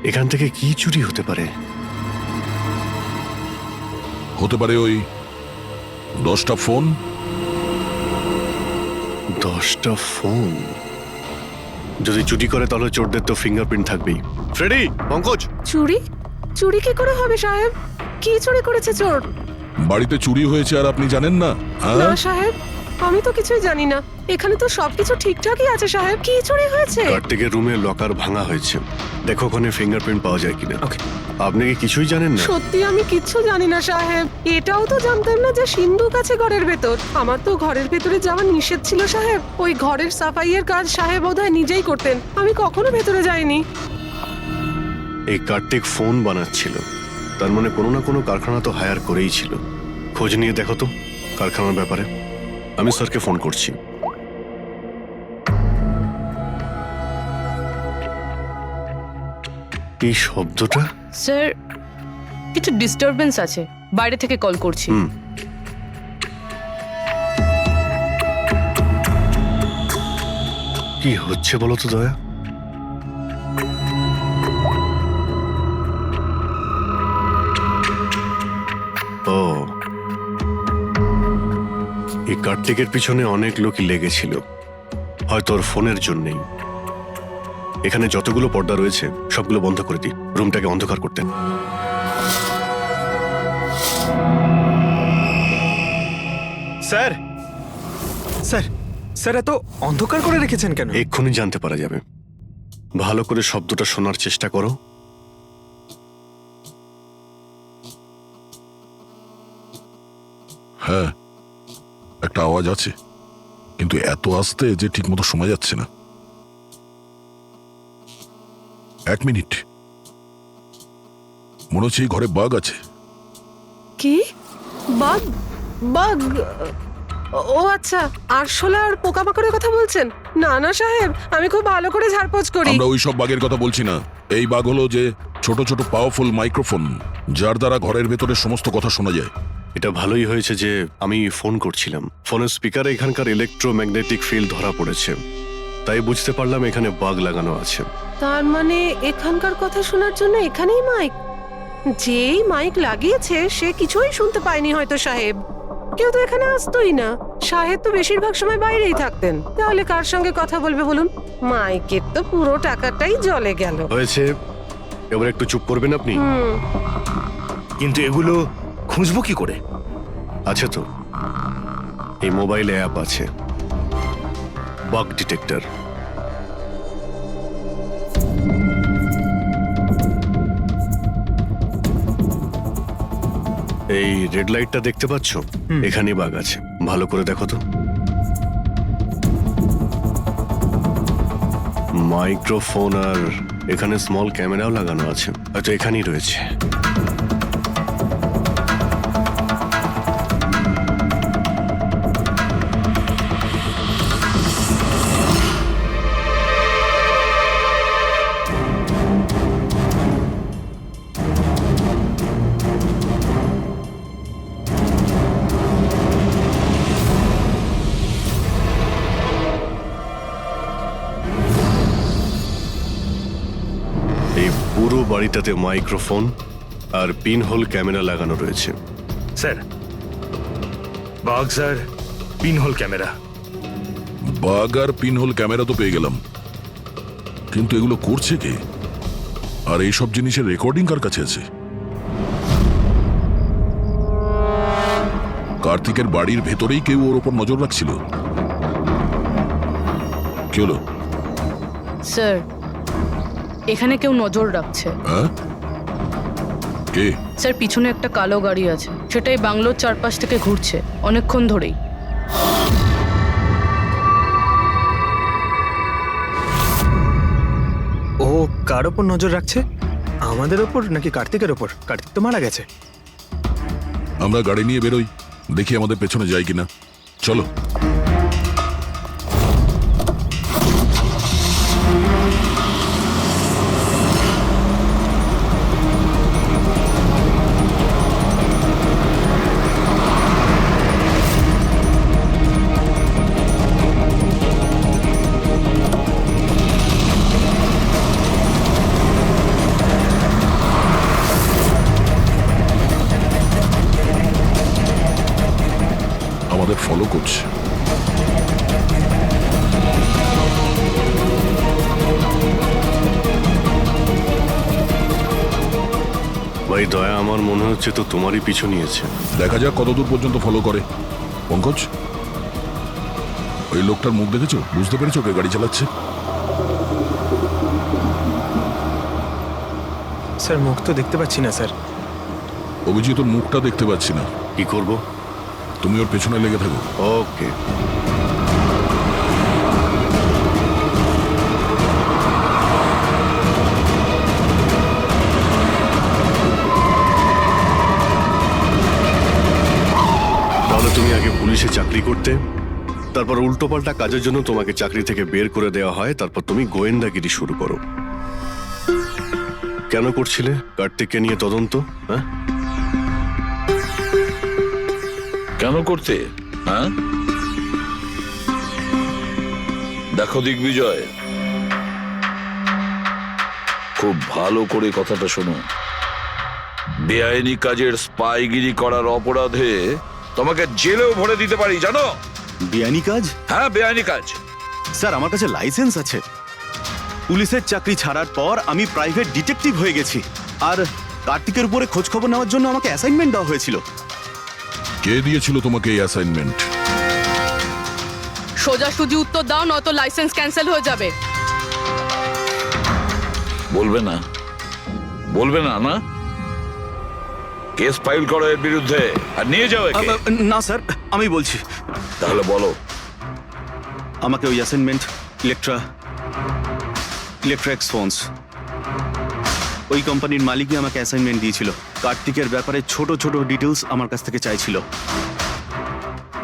এখান থেকে কি চুরি হতে পারে? হতে পারে ওই 10টা ফোন। 10টা ফোন। যদি চুরি করে তাহলে চোরদের তো ফিঙ্গারপ্রিন্ট থাকবেই। ফ্রেডি, পঙ্কজ, চুরি চুরি কি করে হবে সাহেব? কি চুরি করেছে চোর? বাড়িতে চুরি হয়েছে আর আপনি জানেন না? হ্যাঁ? না সাহেব, আমি তো কিছুই জানি না। এখানে তো সবকিছু ঠিকঠাকই আছে সাহেব। কি চুরি হয়েছে? কার্তিকের রুমে লকার ভাঙা হয়েছে, দেখো ওখানে ফিঙ্গারপ্রিন্ট পাওয়া যায় কিনা। আপনি কি কিছুই জানেন না? সত্যি আমি কিচ্ছু জানি না সাহেব। এটাও তো জানতাম না যে সিন্ধুক আছে ঘরের ভেতর। আমার তো ঘরের ভেতরে যাওয়া নিষেধ ছিল সাহেব। ওই ঘরের সাফাইয়ের কাজ সাহেব বোধহয় নিজেই করতেন, আমি কখনো ভেতরে যাইনি। এই কার্তিক ফোন বানাচ্ছিল, তার মানে কোনো না কোনো কারখানা তো হায়ার করেই ছিল। খোঁজ নিয়ে দেখো তো কারখানার ব্যাপারে। আমি স্যারকে ফোন করছি। এই শব্দটা? স্যার, কিছু ডিস্টারবেন্স আছে, বাইরে থেকে কল করছি। কি হচ্ছে বলো তো দয়া? ও, এই কার্তিকের পিছনে অনেক লোকই লেগেছিল, হয়তো ওর ফোনের জন্যই। এখানে যতগুলো পর্দা রয়েছে সবগুলো বন্ধ করে দিই, রুমটাকে অন্ধকার করতে। স্যার, স্যার, স্যার এত অন্ধকার করে রেখেছেন কেন? এক্ষুনি জানতে পারা যাবে। ভালো করে শব্দটা শোনার চেষ্টা করো। হ্যাঁ, একটা আওয়াজ আছে, কিন্তু এত আস্তে যে ঠিক মতো শোনা যাচ্ছে না। 1 মিনিট, মনে হচ্ছে এই ঘরে বাঘ আছে। কি? বাঘ? বাঘ? ও আচ্ছা, আরশোলা আর পোকামাকড়ের কথা বলছেন? না না সাহেব, আমি খুব ভালো করে ঝাড়পোছ করি। আমরা ওই সব বাঘের কথা বলছি না। এই বাঘ হলো যে ছোট ছোট পাওয়ারফুল মাইক্রোফোন, যার দ্বারা ঘরের ভেতরে সমস্ত কথা শোনা যায়। এটা ভালোই হয়েছে যে আমি ফোন করছিলাম। ফোনের স্পিকারে এখানকার ইলেকট্রোম্যাগনেটিক ফিল্ড ধরা পড়েছে, তাই বুঝতে পারলাম এখানে বাগ লাগানো আছে। তার মানে এখানকার কথা শোনার জন্য এখানেই মাইক? যেই মাইক লাগিয়েছে সে কিছুই শুনতে পায়নি হয়তো সাহেব। কেউ তো এখানে আসতোই না। সাহেব তো বেশিরভাগ সময় বাইরেই থাকতেন, তাহলে কার সঙ্গে কথা বলবে বলুন? মাইকের তো পুরো টাকাটাই জলে গেল। হয়েছে, এবার একটু চুপ করবেন আপনি। কিন্তু এগুলো খুঁজবো কি করে? আছে তো, এই মোবাইলে অ্যাপ আছে, বাগ ডিটেক্টর। এই রেড লাইটটা দেখতে পাচ্ছ? এখানেই বাগ আছে, ভালো করে দেখো তো। মাইক্রোফোন আর এখানে স্মল ক্যামেরাও লাগানো আছে, হয়তো এখানেই রয়েছে। এই পুরো বাড়িটাতে মাইক্রোফোন আর পিন হোল ক্যামেরা লাগানো রয়েছে। Sir, bug sir, pinhole camera. বাঘ আর পিনহোল ক্যামেরা তো পেয়ে গেলাম, কিন্তু এগুলো করছে কে? আর এইসব জিনিসের রেকর্ডিং কার কাছে আছে? কার্তিকের বাড়ির ভেতরেই কেউ ওর ওপর নজর রাখছিল। কি হলো? স্যার, এখানে কেউ নজর রাখছে। হ্যাঁ? কে? স্যার, পিছনে একটা কালো গাড়ি আছে, সেটাই বাংলোর চারপাশ থেকে ঘুরছে অনেকক্ষণ ধরেই। ও কার ওপর নজর রাখছে? আমাদের ওপর নাকি কার্তিকের ওপর? কার্তিক তো মারা গেছে। আমরা গাড়ি নিয়ে বেরোই, দেখি আমাদের পেছনে যাই কিনা। চলো। আমাদের ফলো করছে। ভাই দয়া, আমার মনে হচ্ছে তো তোমারই পিছু নিয়েছে। দেখা যাক কতদূর পর্যন্ত ফলো করে। পঙ্কজ, ওই লোকটার মুখ দেখেছো? বুঝতে পেরেছো কে গাড়ি চালাচ্ছে? স্যার মুখ তো দেখতে পাচ্ছি না স্যার। অভিজিৎ, ওর মুখটা দেখতে পাচ্ছি না। কি করব? তুমি ওর পেছনে লেগে থাকো। ওকে। তাহলে তুমি আগে পুলিশে চাকরি করতে, তারপর উল্টোপাল্টা কাজের জন্য তোমাকে চাকরি থেকে বের করে দেওয়া হয়, তারপর তুমি গোয়েন্দাগিরি শুরু করো। কেন করছিলে কার্তিককে নিয়ে তদন্ত? হ্যাঁ, কেন করতে? হ্যাঁ, দেখো দিগ্বিজয়, খুব ভালো করে কথাটা শোনো। বেআইনি কাজের স্পাইগিরি করার অপরাধে তোমাকে জেলেও ভরে দিতে পারি, জানো? বেআইনি কাজ? হ্যাঁ, বেআইনি কাজ। স্যার, আমার কাছে লাইসেন্স আছে। পুলিশের চাকরি ছাড়ার পর আমি প্রাইভেট ডিটেকটিভ হয়ে গেছি, আর কার্তিকের উপরে খোঁজ খবর নেওয়ার জন্য আমাকে অ্যাসাইনমেন্ট দেওয়া হয়েছিল। কে দিয়েছিল তোমাকে এই অ্যাসাইনমেন্ট? সোজাসুজি উত্তর দাও, নয়তো লাইসেন্স ক্যান্সেল হয়ে যাবে। বলবে না? বলবে না? না, কেস ফাইল করো এর বিরুদ্ধে আর নিয়ে যাও একে। না স্যার, আমি বলছি। তাহলে বলো। আমাকে ওই অ্যাসাইনমেন্ট ইলেকট্রা এক্স ওই কোম্পানির মালিকই আমাকে অ্যাসাইনমেন্ট দিয়েছিল। কার্তিকের ব্যাপারে ছোট ছোট ডিটেলস আমার কাছ থেকে চাইছিল।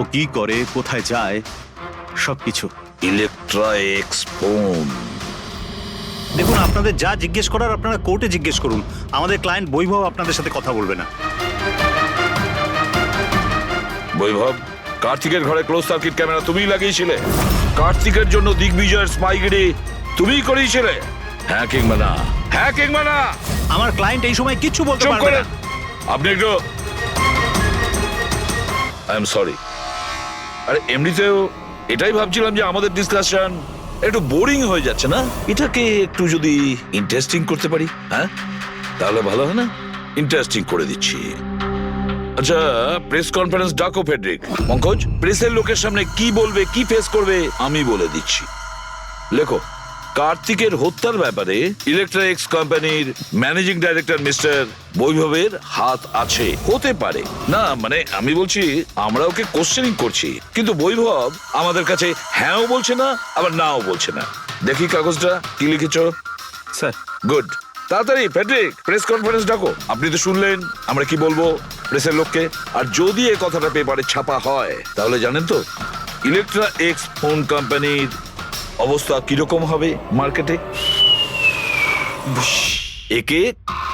ও কি করে, কোথায় যায়, সবকিছু। Electra x phone. দেখুন, আপনাদের যা জিজ্ঞেস করার আপনারা কোর্টে জিজ্ঞেস করুন। আমাদের ক্লায়েন্ট বৈভব আপনাদের সাথে কথা বলবে না। বৈভব, কার্তিকের ঘরে ক্লোজ সার্কিট ক্যামেরা তুমিই লাগিয়েছিলে? কার্তিকের জন্য দিগ্বিজয়ের স্পাইগিরি তুমিই করিয়েছিলে? হ্যাঁ কিংবা না? হ্যাঁ কিংবা না? আমার ক্লায়েন্ট এই সময় কিচ্ছু বলতে চুপ পারবে করেন। না। আপনি একটু, আই এম সরি। আরে এমনিতেও এটাই ভাবছিলাম যে আমাদের ডিসকাশন একটু বোরিং হয়ে যাচ্ছে না, এটাকে একটু যদি ইন্টারেস্টিং করতে পারি, হ্যাঁ তাহলে ভালো হয় না? ইন্টারেস্টিং করে দিচ্ছি। আচ্ছা, প্রেস কনফারেন্স ডাকো ফেডরিক। পঙ্কজ, প্রেসের লোকের সামনে কি বলবে, কি ফেস করবে আমি বলে দিচ্ছি। লেখো, কার্তিকের হত্যার ব্যাপারে ইলেকট্রা এক্স কোম্পানির ম্যানেজিং ডাইরেক্টর মিস্টার বৈভবের হাত আছে। হতে পারে না, মানে আমি বলছি আমরা ওকে কোশ্চেনিং করছি, কিন্তু বৈভব আমাদের কাছে হ্যাঁও বলছে না আবার নাও বলছে না। দেখি কাগজটা কি লিখেছো। স্যার। গুড, তাড়াতাড়ি ফেডরিক প্রেস কনফারেন্স ডাকো। আপনি তো শুনলেন আমরা কি বলবো প্রেসের লোককে। আর যদি এই কথাটা পেপারে ছাপা হয় তাহলে জানেন তো ইলেকট্রা এক্স ফোন কোম্পানির অবস্থা কিরকম হবে মার্কেটে। একে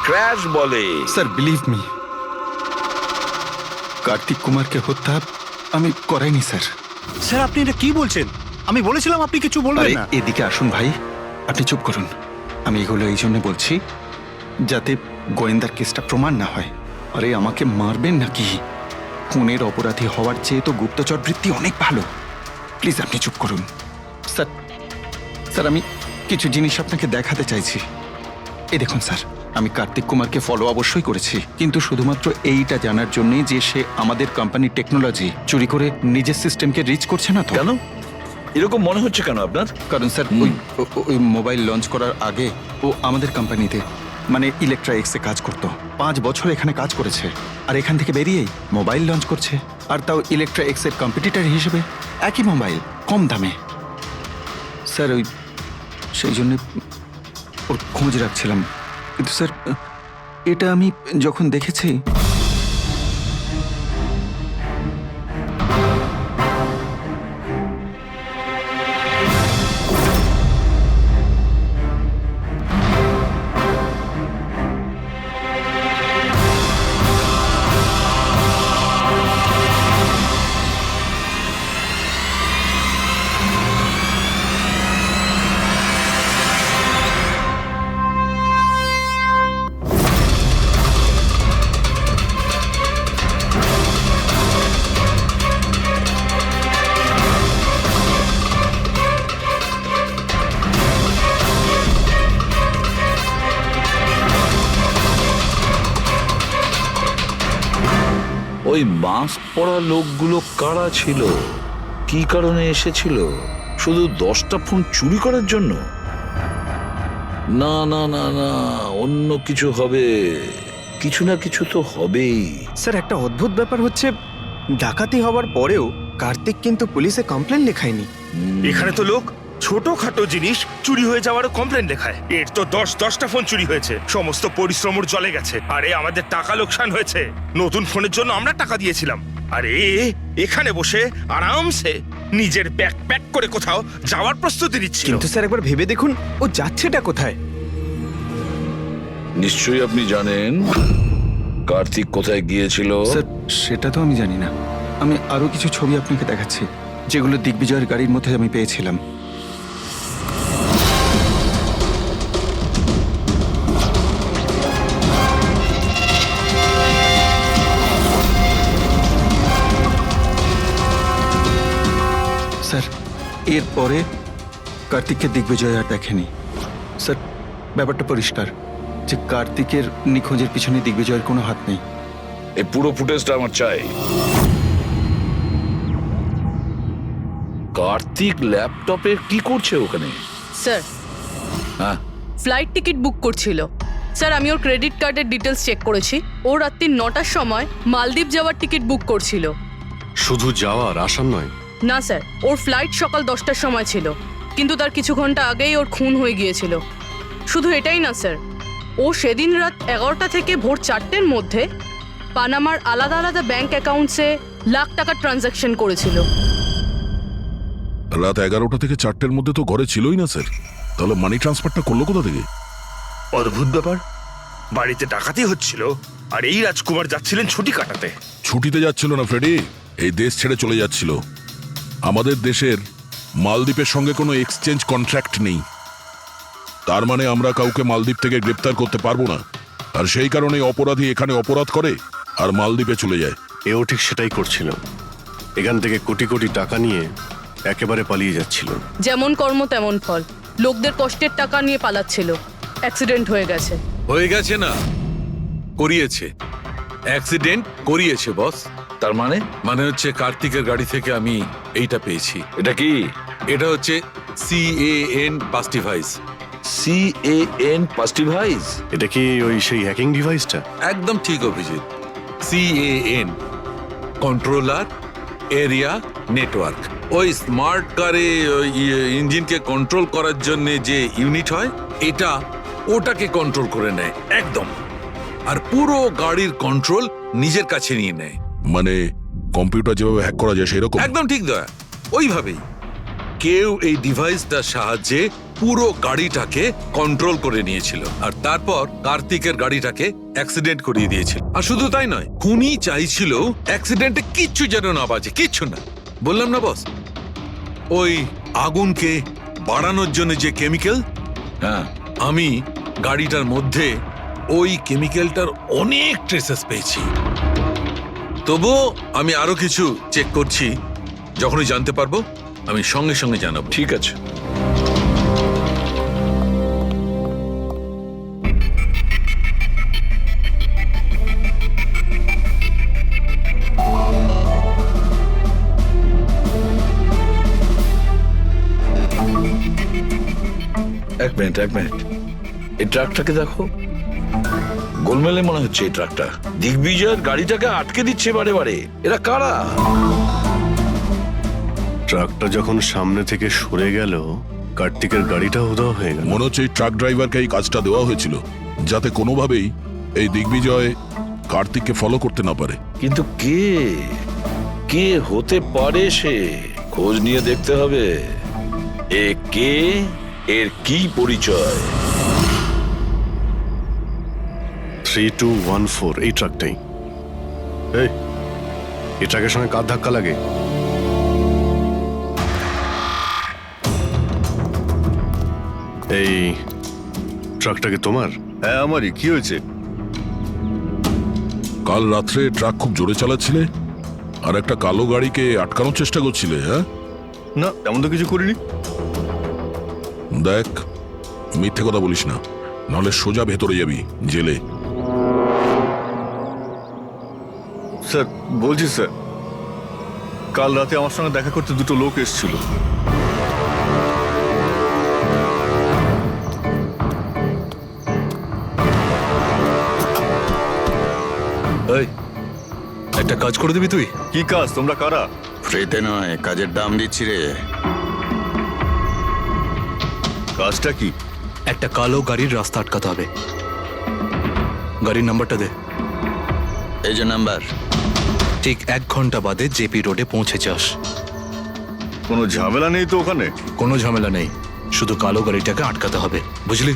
ক্র্যাশ বলে। স্যার, বিলিভ মি, কার্তিক কুমারকে হত্যা আমি করাইনি স্যার। স্যার, আপনি এটা কি বলছেন? আমি বলেছিলাম আপনি কিছু বলবেন না। এদিকে আসুন ভাই, আপনি চুপ করুন। আমি এগুলো এই জন্য বলছি যাতে গোয়েন্দার কেসটা প্রমাণ না হয়। আরে আমাকে মারবেন নাকি? খুনের অপরাধী হওয়ার চেয়ে তো গুপ্তচর বৃত্তি অনেক ভালো। প্লিজ আপনি চুপ করুন। স্যার, স্যার আমি কিছু জিনিস আপনাকে দেখাতে চাইছি। এই দেখুন স্যার, আমি কার্তিক কুমারকে ফলো অবশ্যই করেছি, কিন্তু শুধুমাত্র এইটা জানার জন্যই যে সে আমাদের কোম্পানির টেকনোলজি চুরি করে নিজের সিস্টেমকে রিচ করছে না তো। কেন এরকম মনে হচ্ছে কেন আপনার? কারণ স্যার ওই মোবাইল লঞ্চ করার আগে ও আমাদের কোম্পানিতে মানে ইলেকট্রা এক্সে কাজ করতো। 5 বছর এখানে কাজ করেছে, আর এখান থেকে বেরিয়েই মোবাইল লঞ্চ করছে, আর তাও ইলেকট্রা এক্সের কম্পিটিটর হিসেবে। একই মোবাইল, কম দামে। স্যার সেই জন্য ওর খোঁজ রাখছিলাম, কিন্তু স্যার এটা আমি যখন দেখেছি ওই মাস্ক পরা লোকগুলো কারা ছিল, কি কারণে এসেছিল? শুধু 10টা ফোন চুরি করার জন্য? না না না না, অন্য কিছু হবে, কিছু না কিছু তো হবেই। স্যার একটা অদ্ভুত ব্যাপার হচ্ছে, ডাকাতি হওয়ার পরেও কার্তিক কিন্তু পুলিশে কমপ্লেন লেখায়নি। এখানে তো লোক ছোটখাটো জিনিস চুরি হয়ে যাওয়ারও কমপ্লেন লেখায়। এর তো 10টা ফোন চুরি হয়েছে, সমস্ত পরিশ্রম ওর জলে গেছে। আরে আমাদের টাকা লোকসান হয়েছে, নতুন ফোনের জন্য আমরা টাকা দিয়েছিলাম। আরে এখানে বসে আরামসে নিজের ব্যাগ প্যাক করে কোথাও যাওয়ার প্রস্তুতি নিচ্ছিল। কিন্তু স্যার একবার ভেবে দেখুন, ও যাচ্ছেটা কোথায়? নিশ্চয়ই আপনি জানেন কার্তিক কোথায় গিয়েছিল। স্যার সেটা তো আমি জানি না। আমি আরো কিছু ছবি আপনাকে দেখাচ্ছি, যেগুলো দিগ্বিজয়ের গাড়ির মধ্যে আমি পেয়েছিলাম। স্যার এরপরে কার্তিককে দিগ্বিজয় আর দেখেনি। স্যার ব্যাপারটা পরিষ্কার যে কার্তিকের নিখোঁজের পিছনে দিগ্বিজয়ের কোনো হাত নেই। এই পুরো ফুটেজটা আমার চাই। কার্তিক ল্যাপটপে কি করছে ওখানে? স্যার হ্যাঁ, ফ্লাইট টিকিট বুক করছিল। স্যার আমি ওর ক্রেডিট কার্ডের ডিটেলস চেক করেছি। ও রাত্রি 9টার সময় মালদ্বীপ যাওয়ার টিকিট বুক করছিল। শুধু যাওয়ার, আসার নয়? না স্যার, ওর ফ্লাইট সকাল 10টার সময় ছিল, কিন্তু তার কিছু ঘন্টা আগেই ওর খুন হয়ে গিয়েছিল। শুধু এটাই না স্যার, ও সেদিন রাত 11টা থেকে ভোর 4টের মধ্যে পানামার আলাদা আলাদা ব্যাংক অ্যাকাউন্টসে লাখ টাকার ট্রানজ্যাকশন করেছিল। রাত 11টা থেকে 4টের মধ্যে তো ঘরে ছিলই না স্যার, তাহলে মানি ট্রান্সফারটা করলো কোথা থেকে? অদ্ভুত ব্যাপার, বাড়িতে ডাকাতি হচ্ছিল আর এই রাজকুমার যাচ্ছিলেন ছুটি কাটাতে। ছুটিতে যাচ্ছিল না ফ্রেডি, এই দেশ ছেড়ে চলে যাচ্ছিল। আমাদের দেশের মালদ্বীপের সঙ্গে কোনো এক্সচেঞ্জ কন্ট্রাক্ট নেই, তার মানে আমরা কাউকে মালদ্বীপ থেকে গ্রেপ্তার করতে পারবো না। আর সেই কারণে অপরাধী এখানে অপরাধ করে আর মালদ্বীপে চলে যায়। এও ঠিক সেটাই করছিল, এখান থেকে কোটি কোটি টাকা নিয়ে একেবারে পালিয়ে যাচ্ছিল। যেমন কর্ম তেমন ফল, লোকদের কষ্টের টাকা নিয়ে পালাচ্ছিল। অ্যাক্সিডেন্ট হয়ে গেছে। হয়ে গেছে না, করিয়েছে। অ্যাক্সিডেন্ট করিয়েছে বস। তার মানে? মানে হচ্ছে কার্তিকের গাড়ি থেকে আমি এইটা পেয়েছি। এটা কি? এটা হচ্ছে CAN পাস্টিভাইজ। CAN পাস্টিভাইজ? এটা কি ওই সেই হ্যাকিং ডিভাইসটা? একদম ঠিক Abhijit. CAN controller area network. ওই স্মার্ট কারে ওই ইঞ্জিনকে কন্ট্রোল করার জন্য যে ইউনিট হয়, এটা ওটাকে কন্ট্রোল করে নেয় একদম, আর পুরো গাড়ির কন্ট্রোল নিজের কাছে নিয়ে নেয়। মানে কম্পিউটার যেভাবে হ্যাক করা যায় সেরকম? একদম ঠিক দয়া, ওইভাবেই। কেউ এই ডিভাইসটার সাহায্যে পুরো গাড়িটাকে কন্ট্রোল করে নিয়েছিল, আর তারপর কার্তিকের গাড়িটাকে অ্যাক্সিডেন্ট করিয়ে দিয়েছিল। আর শুধু তাই নয়, খুনি চাইছিল অ্যাক্সিডেন্টে কিচ্ছু যেন না বাজে, কিচ্ছু না। বললাম না বস, ওই আগুনকে বাড়ানোর জন্য যে কেমিক্যাল, হ্যাঁ, আমি গাড়িটার মধ্যে ওই কেমিক্যালটার অনেক ট্রেসেস পেয়েছি। তবুও আমি আরো কিছু চেক করছি, যখনই জানতে পারবো আমি সঙ্গে সঙ্গে জানাবো। ঠিক আছে। এক মিনিট, এই ট্রাকটাকে দেখো, গোলমেলে মনে হচ্ছে এই ট্রাকটা। দিগ্বিজয়ের গাড়িটাকে আটকে দিচ্ছে বারে বারে। এরা কারা? ট্রাকটা যখন সামনে থেকে সরে গেল, কার্তিকের গাড়িটা উধাও হয়ে গেল। মনে হচ্ছে এই ট্রাক ড্রাইভারকে এই কাজটা দেওয়া হয়েছিল যাতে কোনোভাবেই এই দিগ্বিজয় কার্তিককে ফলো করতে না পারে। কিন্তু কে হতে পারে সে? খোঁজ নিয়ে দেখতে হবে। এ কে, এর কি পরিচয়? 3214 এই ট্রাকটাই। এই ট্রাকের সঙ্গে কার ধাক্কা লাগে? এই ট্রাকটা কি তোমার? হ্যাঁ আমারই। কি হয়েছে? কাল রাত্রে ট্রাক খুব জোরে চালাচ্ছিলে আর একটা কালো গাড়িকে আটকানোর চেষ্টা করছিলে। হ্যাঁ না, তেমন তো কিছু করিনি। দেখ, মিথ্যে কথা বলিস না, নাহলে সোজা ভেতরে যাবি, জেলে। স্যার বলছি স্যার, কাল রাতে আমার সঙ্গে দেখা করতে দুটো লোক এসেছিল। এই একটা কাজ করে দিবি তুই? কি কাজ? তোমরা কারা? ফ্রিতে নয়, কাজের দাম দিচ্ছি রে। কাজটা কি? একটা কালো গাড়ির রাস্তা আটকাতে হবে। গাড়ির নাম্বারটা দে। এই যে নাম্বার। ঠিক 1 ঘন্টা বাদে জেপি রোডে পৌঁছে যাস। কোনো ঝামেলা নেই তো ওখানে? কোনো ঝামেলা নেই, শুধু কালো গাড়িটাকে আটকাতে হবে, বুঝলি?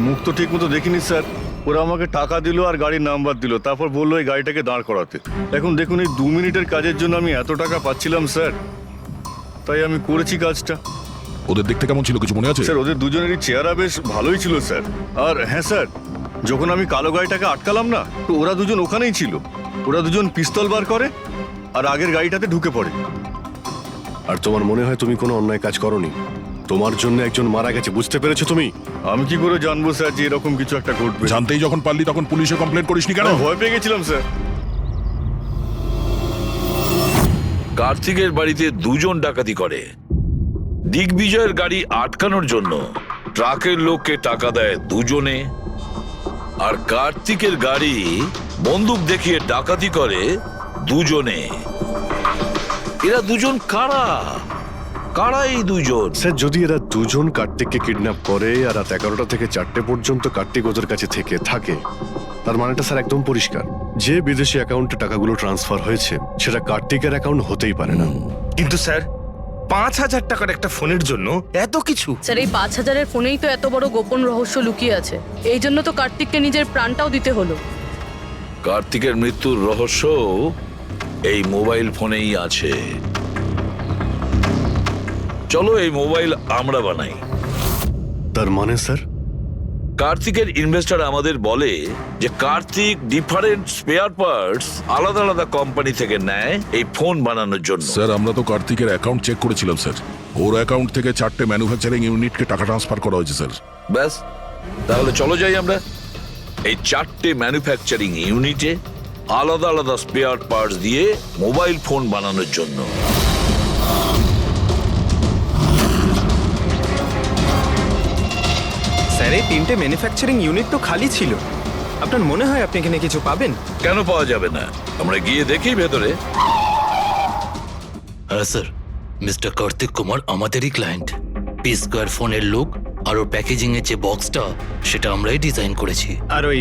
মুখ তো ঠিক মতো দেখিনি স্যার। ওরা আমাকে টাকা দিল আর গাড়ির নাম্বার দিল, তারপর বললো এই গাড়িটাকে দাঁড় করাতে। এখন দেখুন, এই 2 মিনিটের কাজের জন্য আমি এত টাকা পাচ্ছিলাম স্যার, তাই আমি করেছি কাজটা। ওদের দেখতে কেমন ছিল কিছু মনে আছে? স্যার ওদের দুজনেরই চেহারা বেশ ভালোই ছিল স্যার। আর হ্যাঁ স্যার, যখন আমি কালো গাড়িটাকে আটকালাম না, তো ওরা দুজন ওখানেই ছিল। ওরা দুজন পিস্তল বার করে আর আগের গাড়িটাতে ঢুকে পড়ে। আর তোমার মনে হয় তুমি কোনো অন্যায় কাজ করনি? তোমার জন্য একজন মারা গেছে, বুঝতে পেরেছো তুমি? আমি কি করে জানবো স্যার যে এরকম কিছু একটা ঘটবে? জানতেই যখন পারলি তখন পুলিশে কমপ্লেন করিসনি কেন? ভয় পেয়ে গেছিলাম স্যার। কার্তিকের বাড়িতে 2 জন ডাকাতি করে। দিগ্বিজয়ের গাড়ি আটকানোর জন্য ট্রাকের লোককে টাকা দেয় 2 জনে, আর কার্তিকের গাড়ি বন্দুক দেখিয়ে ডাকাতি করে 2 জনে। এরা 2 জন কারা? কারা এই 2 জন? স্যার যদি এরা 2 জন কার্তিককে কিডন্যাপ করে আর রাত 11টা থেকে 4টে পর্যন্ত কার্তিক ওদের কাছে থাকে, তার মানেটা স্যার একদম পরিষ্কার। যে বিদেশি অ্যাকাউন্টে টাকাগুলো ট্রান্সফার হয়েছে সেটা কার্তিকের অ্যাকাউন্ট হতেই পারে না। কিন্তু স্যার 5,000 টাকার একটা ফোনের জন্য এত কিছু? স্যার এই 5,000-এর ফোনেই তো এত বড় গোপন রহস্য লুকিয়ে আছে। এই জন্য তো কার্তিককে নিজের প্রাণটাও দিতে হলো। কার্তিকের মৃত্যুর রহস্য এই মোবাইল ফোনেই আছে। চলো এই মোবাইল আমরা বানাই। তার মানে স্যার? কার্তিকের ইনভেস্টর আমাদের বলে যে কার্তিক ডিফারেন্ট স্পেয়ার পার্টস আলাদা আলাদা কোম্পানি থেকে নেয় এই ফোন বানানোর জন্য। স্যার আমরা তো কার্তিকের অ্যাকাউন্ট চেক করেছিলাম স্যার। ওর অ্যাকাউন্ট থেকে 4টে ম্যানুফ্যাকচারিং ইউনিটকে টাকা ট্রান্সফার করা হয়েছে স্যার। ব্যাস, তাহলে চলো যাই আমরা এই 4টে ম্যানুফ্যাকচারিং ইউনিটে আলাদা আলাদা স্পেয়ার পার্টস দিয়ে মোবাইল ফোন বানানোর জন্য। স্যার এই 3টে ম্যানুফ্যাকচারিং ইউনিট তো খালি ছিল, আপনার মনে হয় আপনি এখানে কিছু পাবেন? কেন পাওয়া যাবে না? আমরা গিয়ে দেখি ভেতরে। হ্যাঁ স্যার, মিস্টার কার্তিক কুমার আমাদেরই ক্লায়েন্ট। পি স্কোয়ার ফোনের লুক আর ওর প্যাকেজিং এর যে বক্সটা সেটা আমরাই ডিজাইন করেছি। আর ওই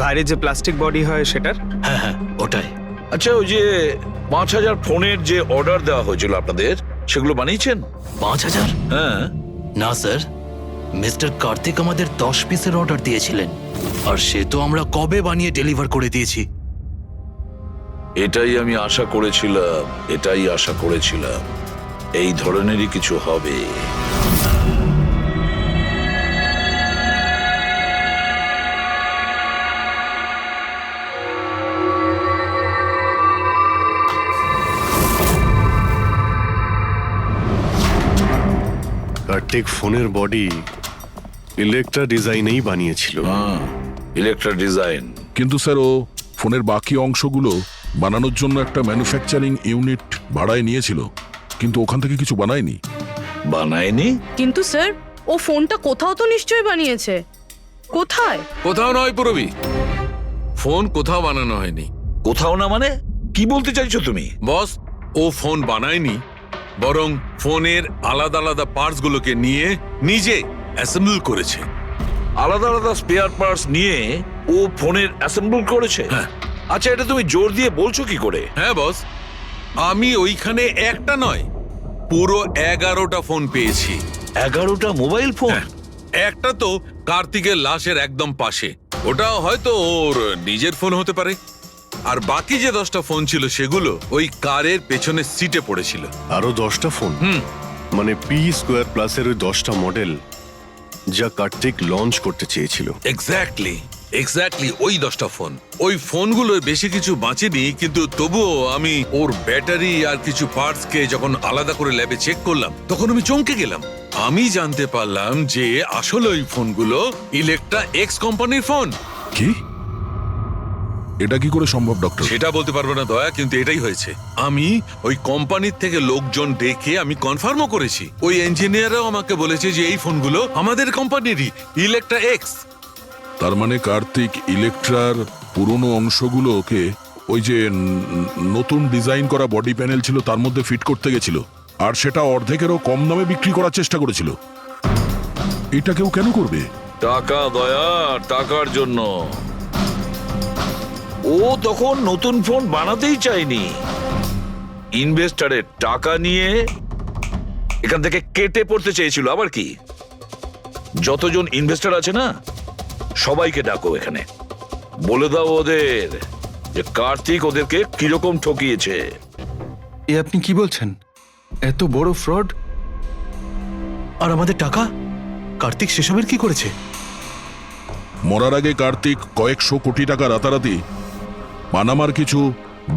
বাইরে যে প্লাস্টিক বডি হয় সেটার? হ্যাঁ হ্যাঁ ওটাই। আচ্ছা ওই যে 5,000 ফোনের যে অর্ডার দেওয়া হয়েছিল আপনাদের, সেগুলো বানিয়েছেন? 5,000? হ্যাঁ। না স্যার, মিস্টার কার্তিক আমাদের 10 পিসের অর্ডার দিয়েছিলেন, আর সে তো আমরা কবে বানিয়ে ডেলিভার করে দিয়েছি। এটাই আমি আশা করেছিলাম, এই ধরনেরই কিছু হবে। কার্তিক ফোনের বডি ইলেকট্রা ডিজাইনেই বানিয়েছিল। Electra design. কিন্তু স্যার ও ফোনের বাকি অংশগুলো বানানোর জন্য একটা ম্যানুফ্যাকচারিং ইউনিট ভাড়ায় নিয়েছিল, কিন্তু ওখান থেকে কিছু বানায়নি। কিন্তু স্যার ও ফোনটা কোথাও তো নিশ্চয়ই বানিয়েছে। কোথায়? কোথাও নয় পুরবি, ফোন কোথাও বানানো হয়নি। কোথাও না মানে কি বলতে চাইছো তুমি? বস, ও ফোন বানায়নি, বরং ফোনের আলাদা আলাদা পার্টস গুলোকে নিয়ে নিজে অ্যাসেম্বল করেছে। আলাদা আলাদা স্পেয়ার পার্টস নিয়ে ও ফোনের অ্যাসেম্বল করেছে? আচ্ছা এটা তুমি জোর দিয়ে বলছো কি করে? হ্যাঁ বস, আমি ওইখানে একটা নয় পুরো 11টা ফোন পেয়েছি। 11টা মোবাইল ফোন? একটা তো কার্তিকের লাশের একদম পাশে, ওটা হয়তো ওর নিজের ফোন হতে পারে। আর বাকি যে 10টা ফোন ছিল সেগুলো ওই কারের পেছনের সিটে পড়েছিল। আরো 10টা ফোন? মানে পি স্কোয়ার প্লাসের ওই 10টা মডেল যা কার্তিক লঞ্চ করতে চেয়েছিল। এক্স্যাক্টলি ওই 10টা ফোন। ওই ফোনগুলোর বেশি কিছু বাঁচেনি, কিন্তু তবুও আমি ওর ব্যাটারি আর কিছু পার্টসকে যখন আলাদা করে ল্যাবে চেক করলাম তখন আমি চমকে গেলাম। আমি জানতে পারলাম যে আসলে ওই ফোনগুলো ইলেকট্রা এক্স কোম্পানির ফোন। কি? এটা কি করে সম্ভব ডক্টর? সেটা বলতে পারবো না দয়া, কিন্তু এটাই হয়েছে। আমি ওই কোম্পানির থেকে লোকজন ডেকে আমি কনফার্মও করেছি। ওই ইঞ্জিনিয়াররাও আমাকে বলেছে যে এই ফোনগুলো আমাদের কোম্পানিরই, ইলেকট্রা এক্স। তার মানে কার্তিক ইলেকট্রার পুরনো অংশগুলোকে ওই যে নতুন ডিজাইন করা বডি প্যানেল ছিল তার মধ্যে ফিট করতে গেছিল, আর সেটা অর্ধেকেরও কম দামে বিক্রি করার চেষ্টা করেছিল। এটা কেউ কেন করবে? টাকা দয়া, টাকার জন্য। ও তখন নতুন ফোন বানাতেই চায়নি, ইনভেস্টারের টাকা নিয়ে এখান থেকে কেটে পড়তে চেয়েছিল। আবার কি, যতজন ইনভেস্টর আছে না সবাইকে ডাকো এখানে, বলে দাও ওদের যে কার্তিক ওদেরকে কিরকম ঠকিয়েছে। এ আপনি কি বলছেন? এত বড় ফ্রড, আর আমাদের টাকা? কার্তিক সেসবের কি করেছে? মরার আগে কার্তিক কয়েকশো কোটি টাকা রাতারাতি পানামার কিছু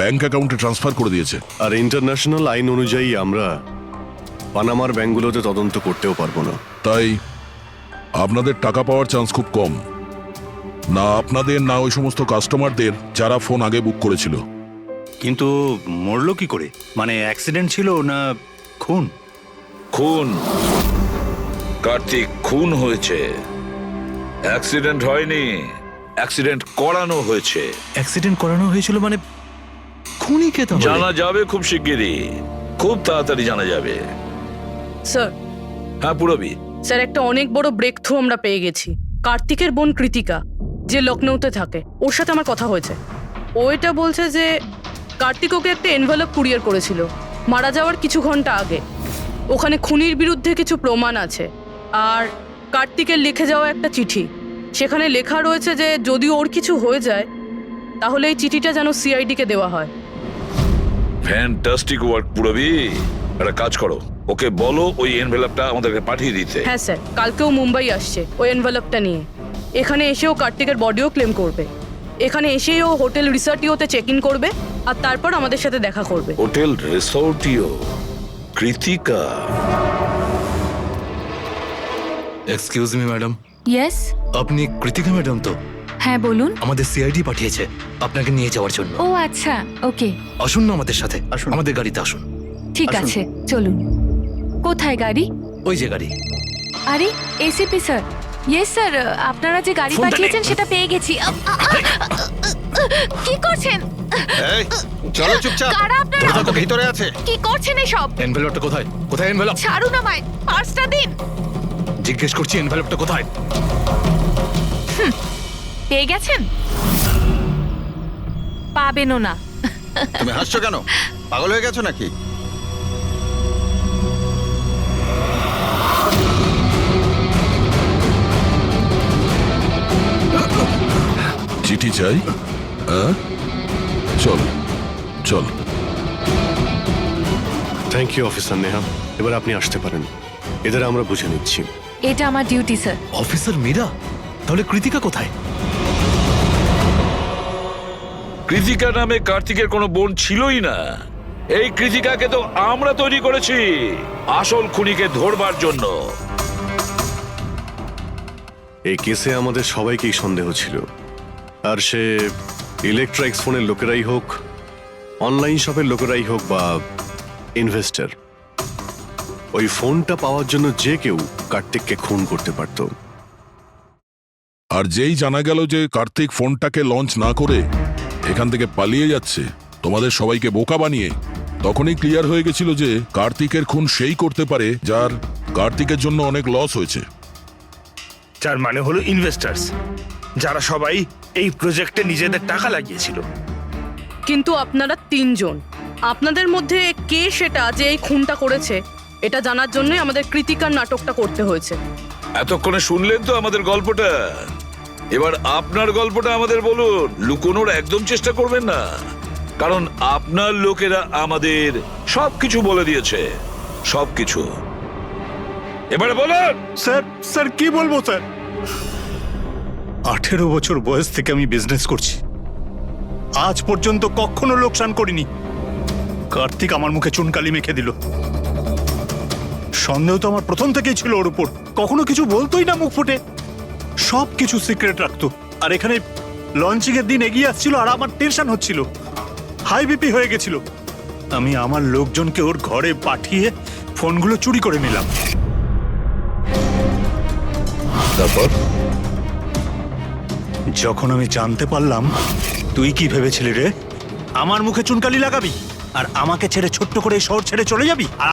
ব্যাংক অ্যাকাউন্টে ট্রান্সফার করে দিয়েছে। আর ইন্টারন্যাশনাল আইন অনুযায়ী আমরা পানামার ব্যাংকগুলোতে তদন্ত করতেও পারবো না। তাই আপনাদের টাকা পাওয়ার চান্স খুব কম, না আপনাদের না ওই সমস্ত কাস্টমারদের যারা ফোন আগে বুক করেছিল। কিন্তু মরলো কি করে? মানে অ্যাক্সিডেন্ট ছিল না খুন? খুন। কার্তিক খুন হয়েছে, অ্যাক্সিডেন্ট হয়নি, অ্যাক্সিডেন্ট করানো হয়েছে। অ্যাক্সিডেন্ট করানো হয়েছিল মানে খুনি কে? তাহলে জানা যাবে খুব শিগগিরই, খুব তাড়াতাড়ি জানা যাবে। স্যার, হ্যাঁ পুরবি। স্যার একটা অনেক বড় ব্রেক থ্রু আমরা পেয়ে গেছি। কার্তিকের বোন কৃতিকা, যে লখনৌতে থাকে, ওর সাথে আমার কথা হয়েছে। ও এটা বলছে যে কার্তিক ওকে একটা এনভেলপ কুরিয়ার করেছিল মারা যাওয়ার কিছু ঘন্টা আগে। ওখানে খুনির বিরুদ্ধে কিছু প্রমাণ আছে, আর কার্তিকের লিখে যাওয়া একটা চিঠি, সেখানে লেখা রয়েছে যে যদি ওর কিছু হয়ে যায় তাহলে এই চিঠিটা যেন সিআইডিকে দেওয়া হয়। ফ্যান্টাস্টিক ওয়ার্ক পুরবি। একটা কাজ করো, ওকে বলো ওই এনভেলপটা আমাদেরকে পাঠিয়ে দিতে। হ্যাঁ স্যার, কালকেও মুম্বাই আসছে ওই এনভেলপটা নিয়ে। এখানে এসেও কার্তিকের বডিও ক্লেম করবে। এখানে এসেই ও হোটেল রিসর্টিওতে চেক ইন করবে, আর তারপর আমাদের সাথে দেখা করবে। হোটেল রিসর্টিও? Kritika? Excuse me madam. Yes, আপনি কৃতিকা ম্যাডাম তো? হ্যাঁ বলুন। আমাদের সিআইডি পাঠিয়েছে আপনাকে নিয়ে যাওয়ার জন্য। ও আচ্ছা, ওকে। আসুন না আমাদের সাথে, আমাদের গাড়িতে আসুন। ঠিক আসুন। আছে, চলুন। কোথায় গাড়ি? ওই যে গাড়ি। আরে এসিপি স্যার। ইয়েস স্যার, আপনারা যে গাড়ি ফোনটা পাঠিয়েছেন নে। সেটা পেয়ে গেছি। কি করছেন? চলো চুপচাপ। কারা আপনারা? ধরে থাকো, ভিতরে আছে। কি করছেন এসব? এনভেলপটা কোথায়? কোথায় এনভেলপ? ছাড়ুন আমায়, পার্সটা দিন। জিজ্ঞেস করছি এনভেলপটা কোথায়? পেয়ে গেছেন? পাবেনও না। তুমি হাসছো কেন? পাগল হয়ে গেছো নাকি? চিঠি চাই? হ্যাঁ, চল চল। থ্যাংক ইউ অফিসার নেহা, এবার আপনি আসতে পারেন। এদের আমরা বুঝে নিচ্ছি। এটা আমার ডিউটি স্যার। অফিসার মীরা? তাহলে কৃতিকা কোথায়? কৃতিকা নামে কার্তিকের কোনো বোন ছিলই না। এই কৃতিকাকে তো আমরা তৈরি করেছি আসল খুনিকে ধরবার জন্য। এই কেসে আমাদের সবাইকেই সন্দেহ ছিল, আর সে ইলেকট্রিক্স ফোনের লোকেরাই হোক, অনলাইন শপের লোকেরাই হোক, বা ইনভেস্টর, ওই ফোনটা পাওয়ার জন্য যে কেউ কার্তিককে খুন করতে পারত। আর যেই জানা গেল যে কার্তিক ফোনটাকে লঞ্চ না করে এখান থেকে পালিয়ে যাচ্ছে তোমাদের সবাইকে বোকা বানিয়ে, তখনই ক্লিয়ার হয়ে গেছিল যে কার্তিকের খুন সেই করতে পারে যার কার্তিকের জন্য অনেক লস হয়েছে। যার মানে হলো ইনভেস্টার্স, যারা সবাই এই প্রজেক্টে নিজেদের টাকা লাগিয়েছিল। কিন্তু আপনারা তিনজন, আপনাদের মধ্যে কে সেটা যে এই খুনটা করেছে এটা জানার জন্যই আমাদের কৃতিকার নাটকটা করতে হয়েছে। এতক্ষণে শুনলেন তো আমাদের গল্পটা, এবার আপনার গল্পটা আমাদের বলুন। লুকোনোর একদম চেষ্টা করবেন না, কারণ আপনার লোকেরা আমাদের সবকিছু বলে দিয়েছে, সবকিছু। এবারে বলুন। স্যার কি বলবো স্যার? 18 বছর বয়স থেকে আমি বিজনেস করছি, আজ পর্যন্ত কখনো লোকসান করিনি। কার্তিক আমার মুখে চুনকালি মেখে দিল। সন্দেহ তো আমার প্রথম থেকেই ছিল ওর উপর। কখনো কিছু বলতোই না মুখ ফুটে, সব কিছু সিক্রেট রাখতো। আর এখানে লঞ্চিং এর দিন এগিয়ে আসছিল আর আমার টেনশন হচ্ছিল, হাই বিপি হয়ে গেছিল। আমি আমার লোকজনকে ওর ঘরে পাঠিয়ে ফোনগুলো চুরি করে নিলাম। তারপর যখন আমি জানতে পারলাম, তুই কি ভেবেছিলি রে? আমার মুখে চুনকালি লাগাবি আর আমাকে ছেড়ে ছোট্ট করে এই শহর ছেড়ে চলে যাবি? আর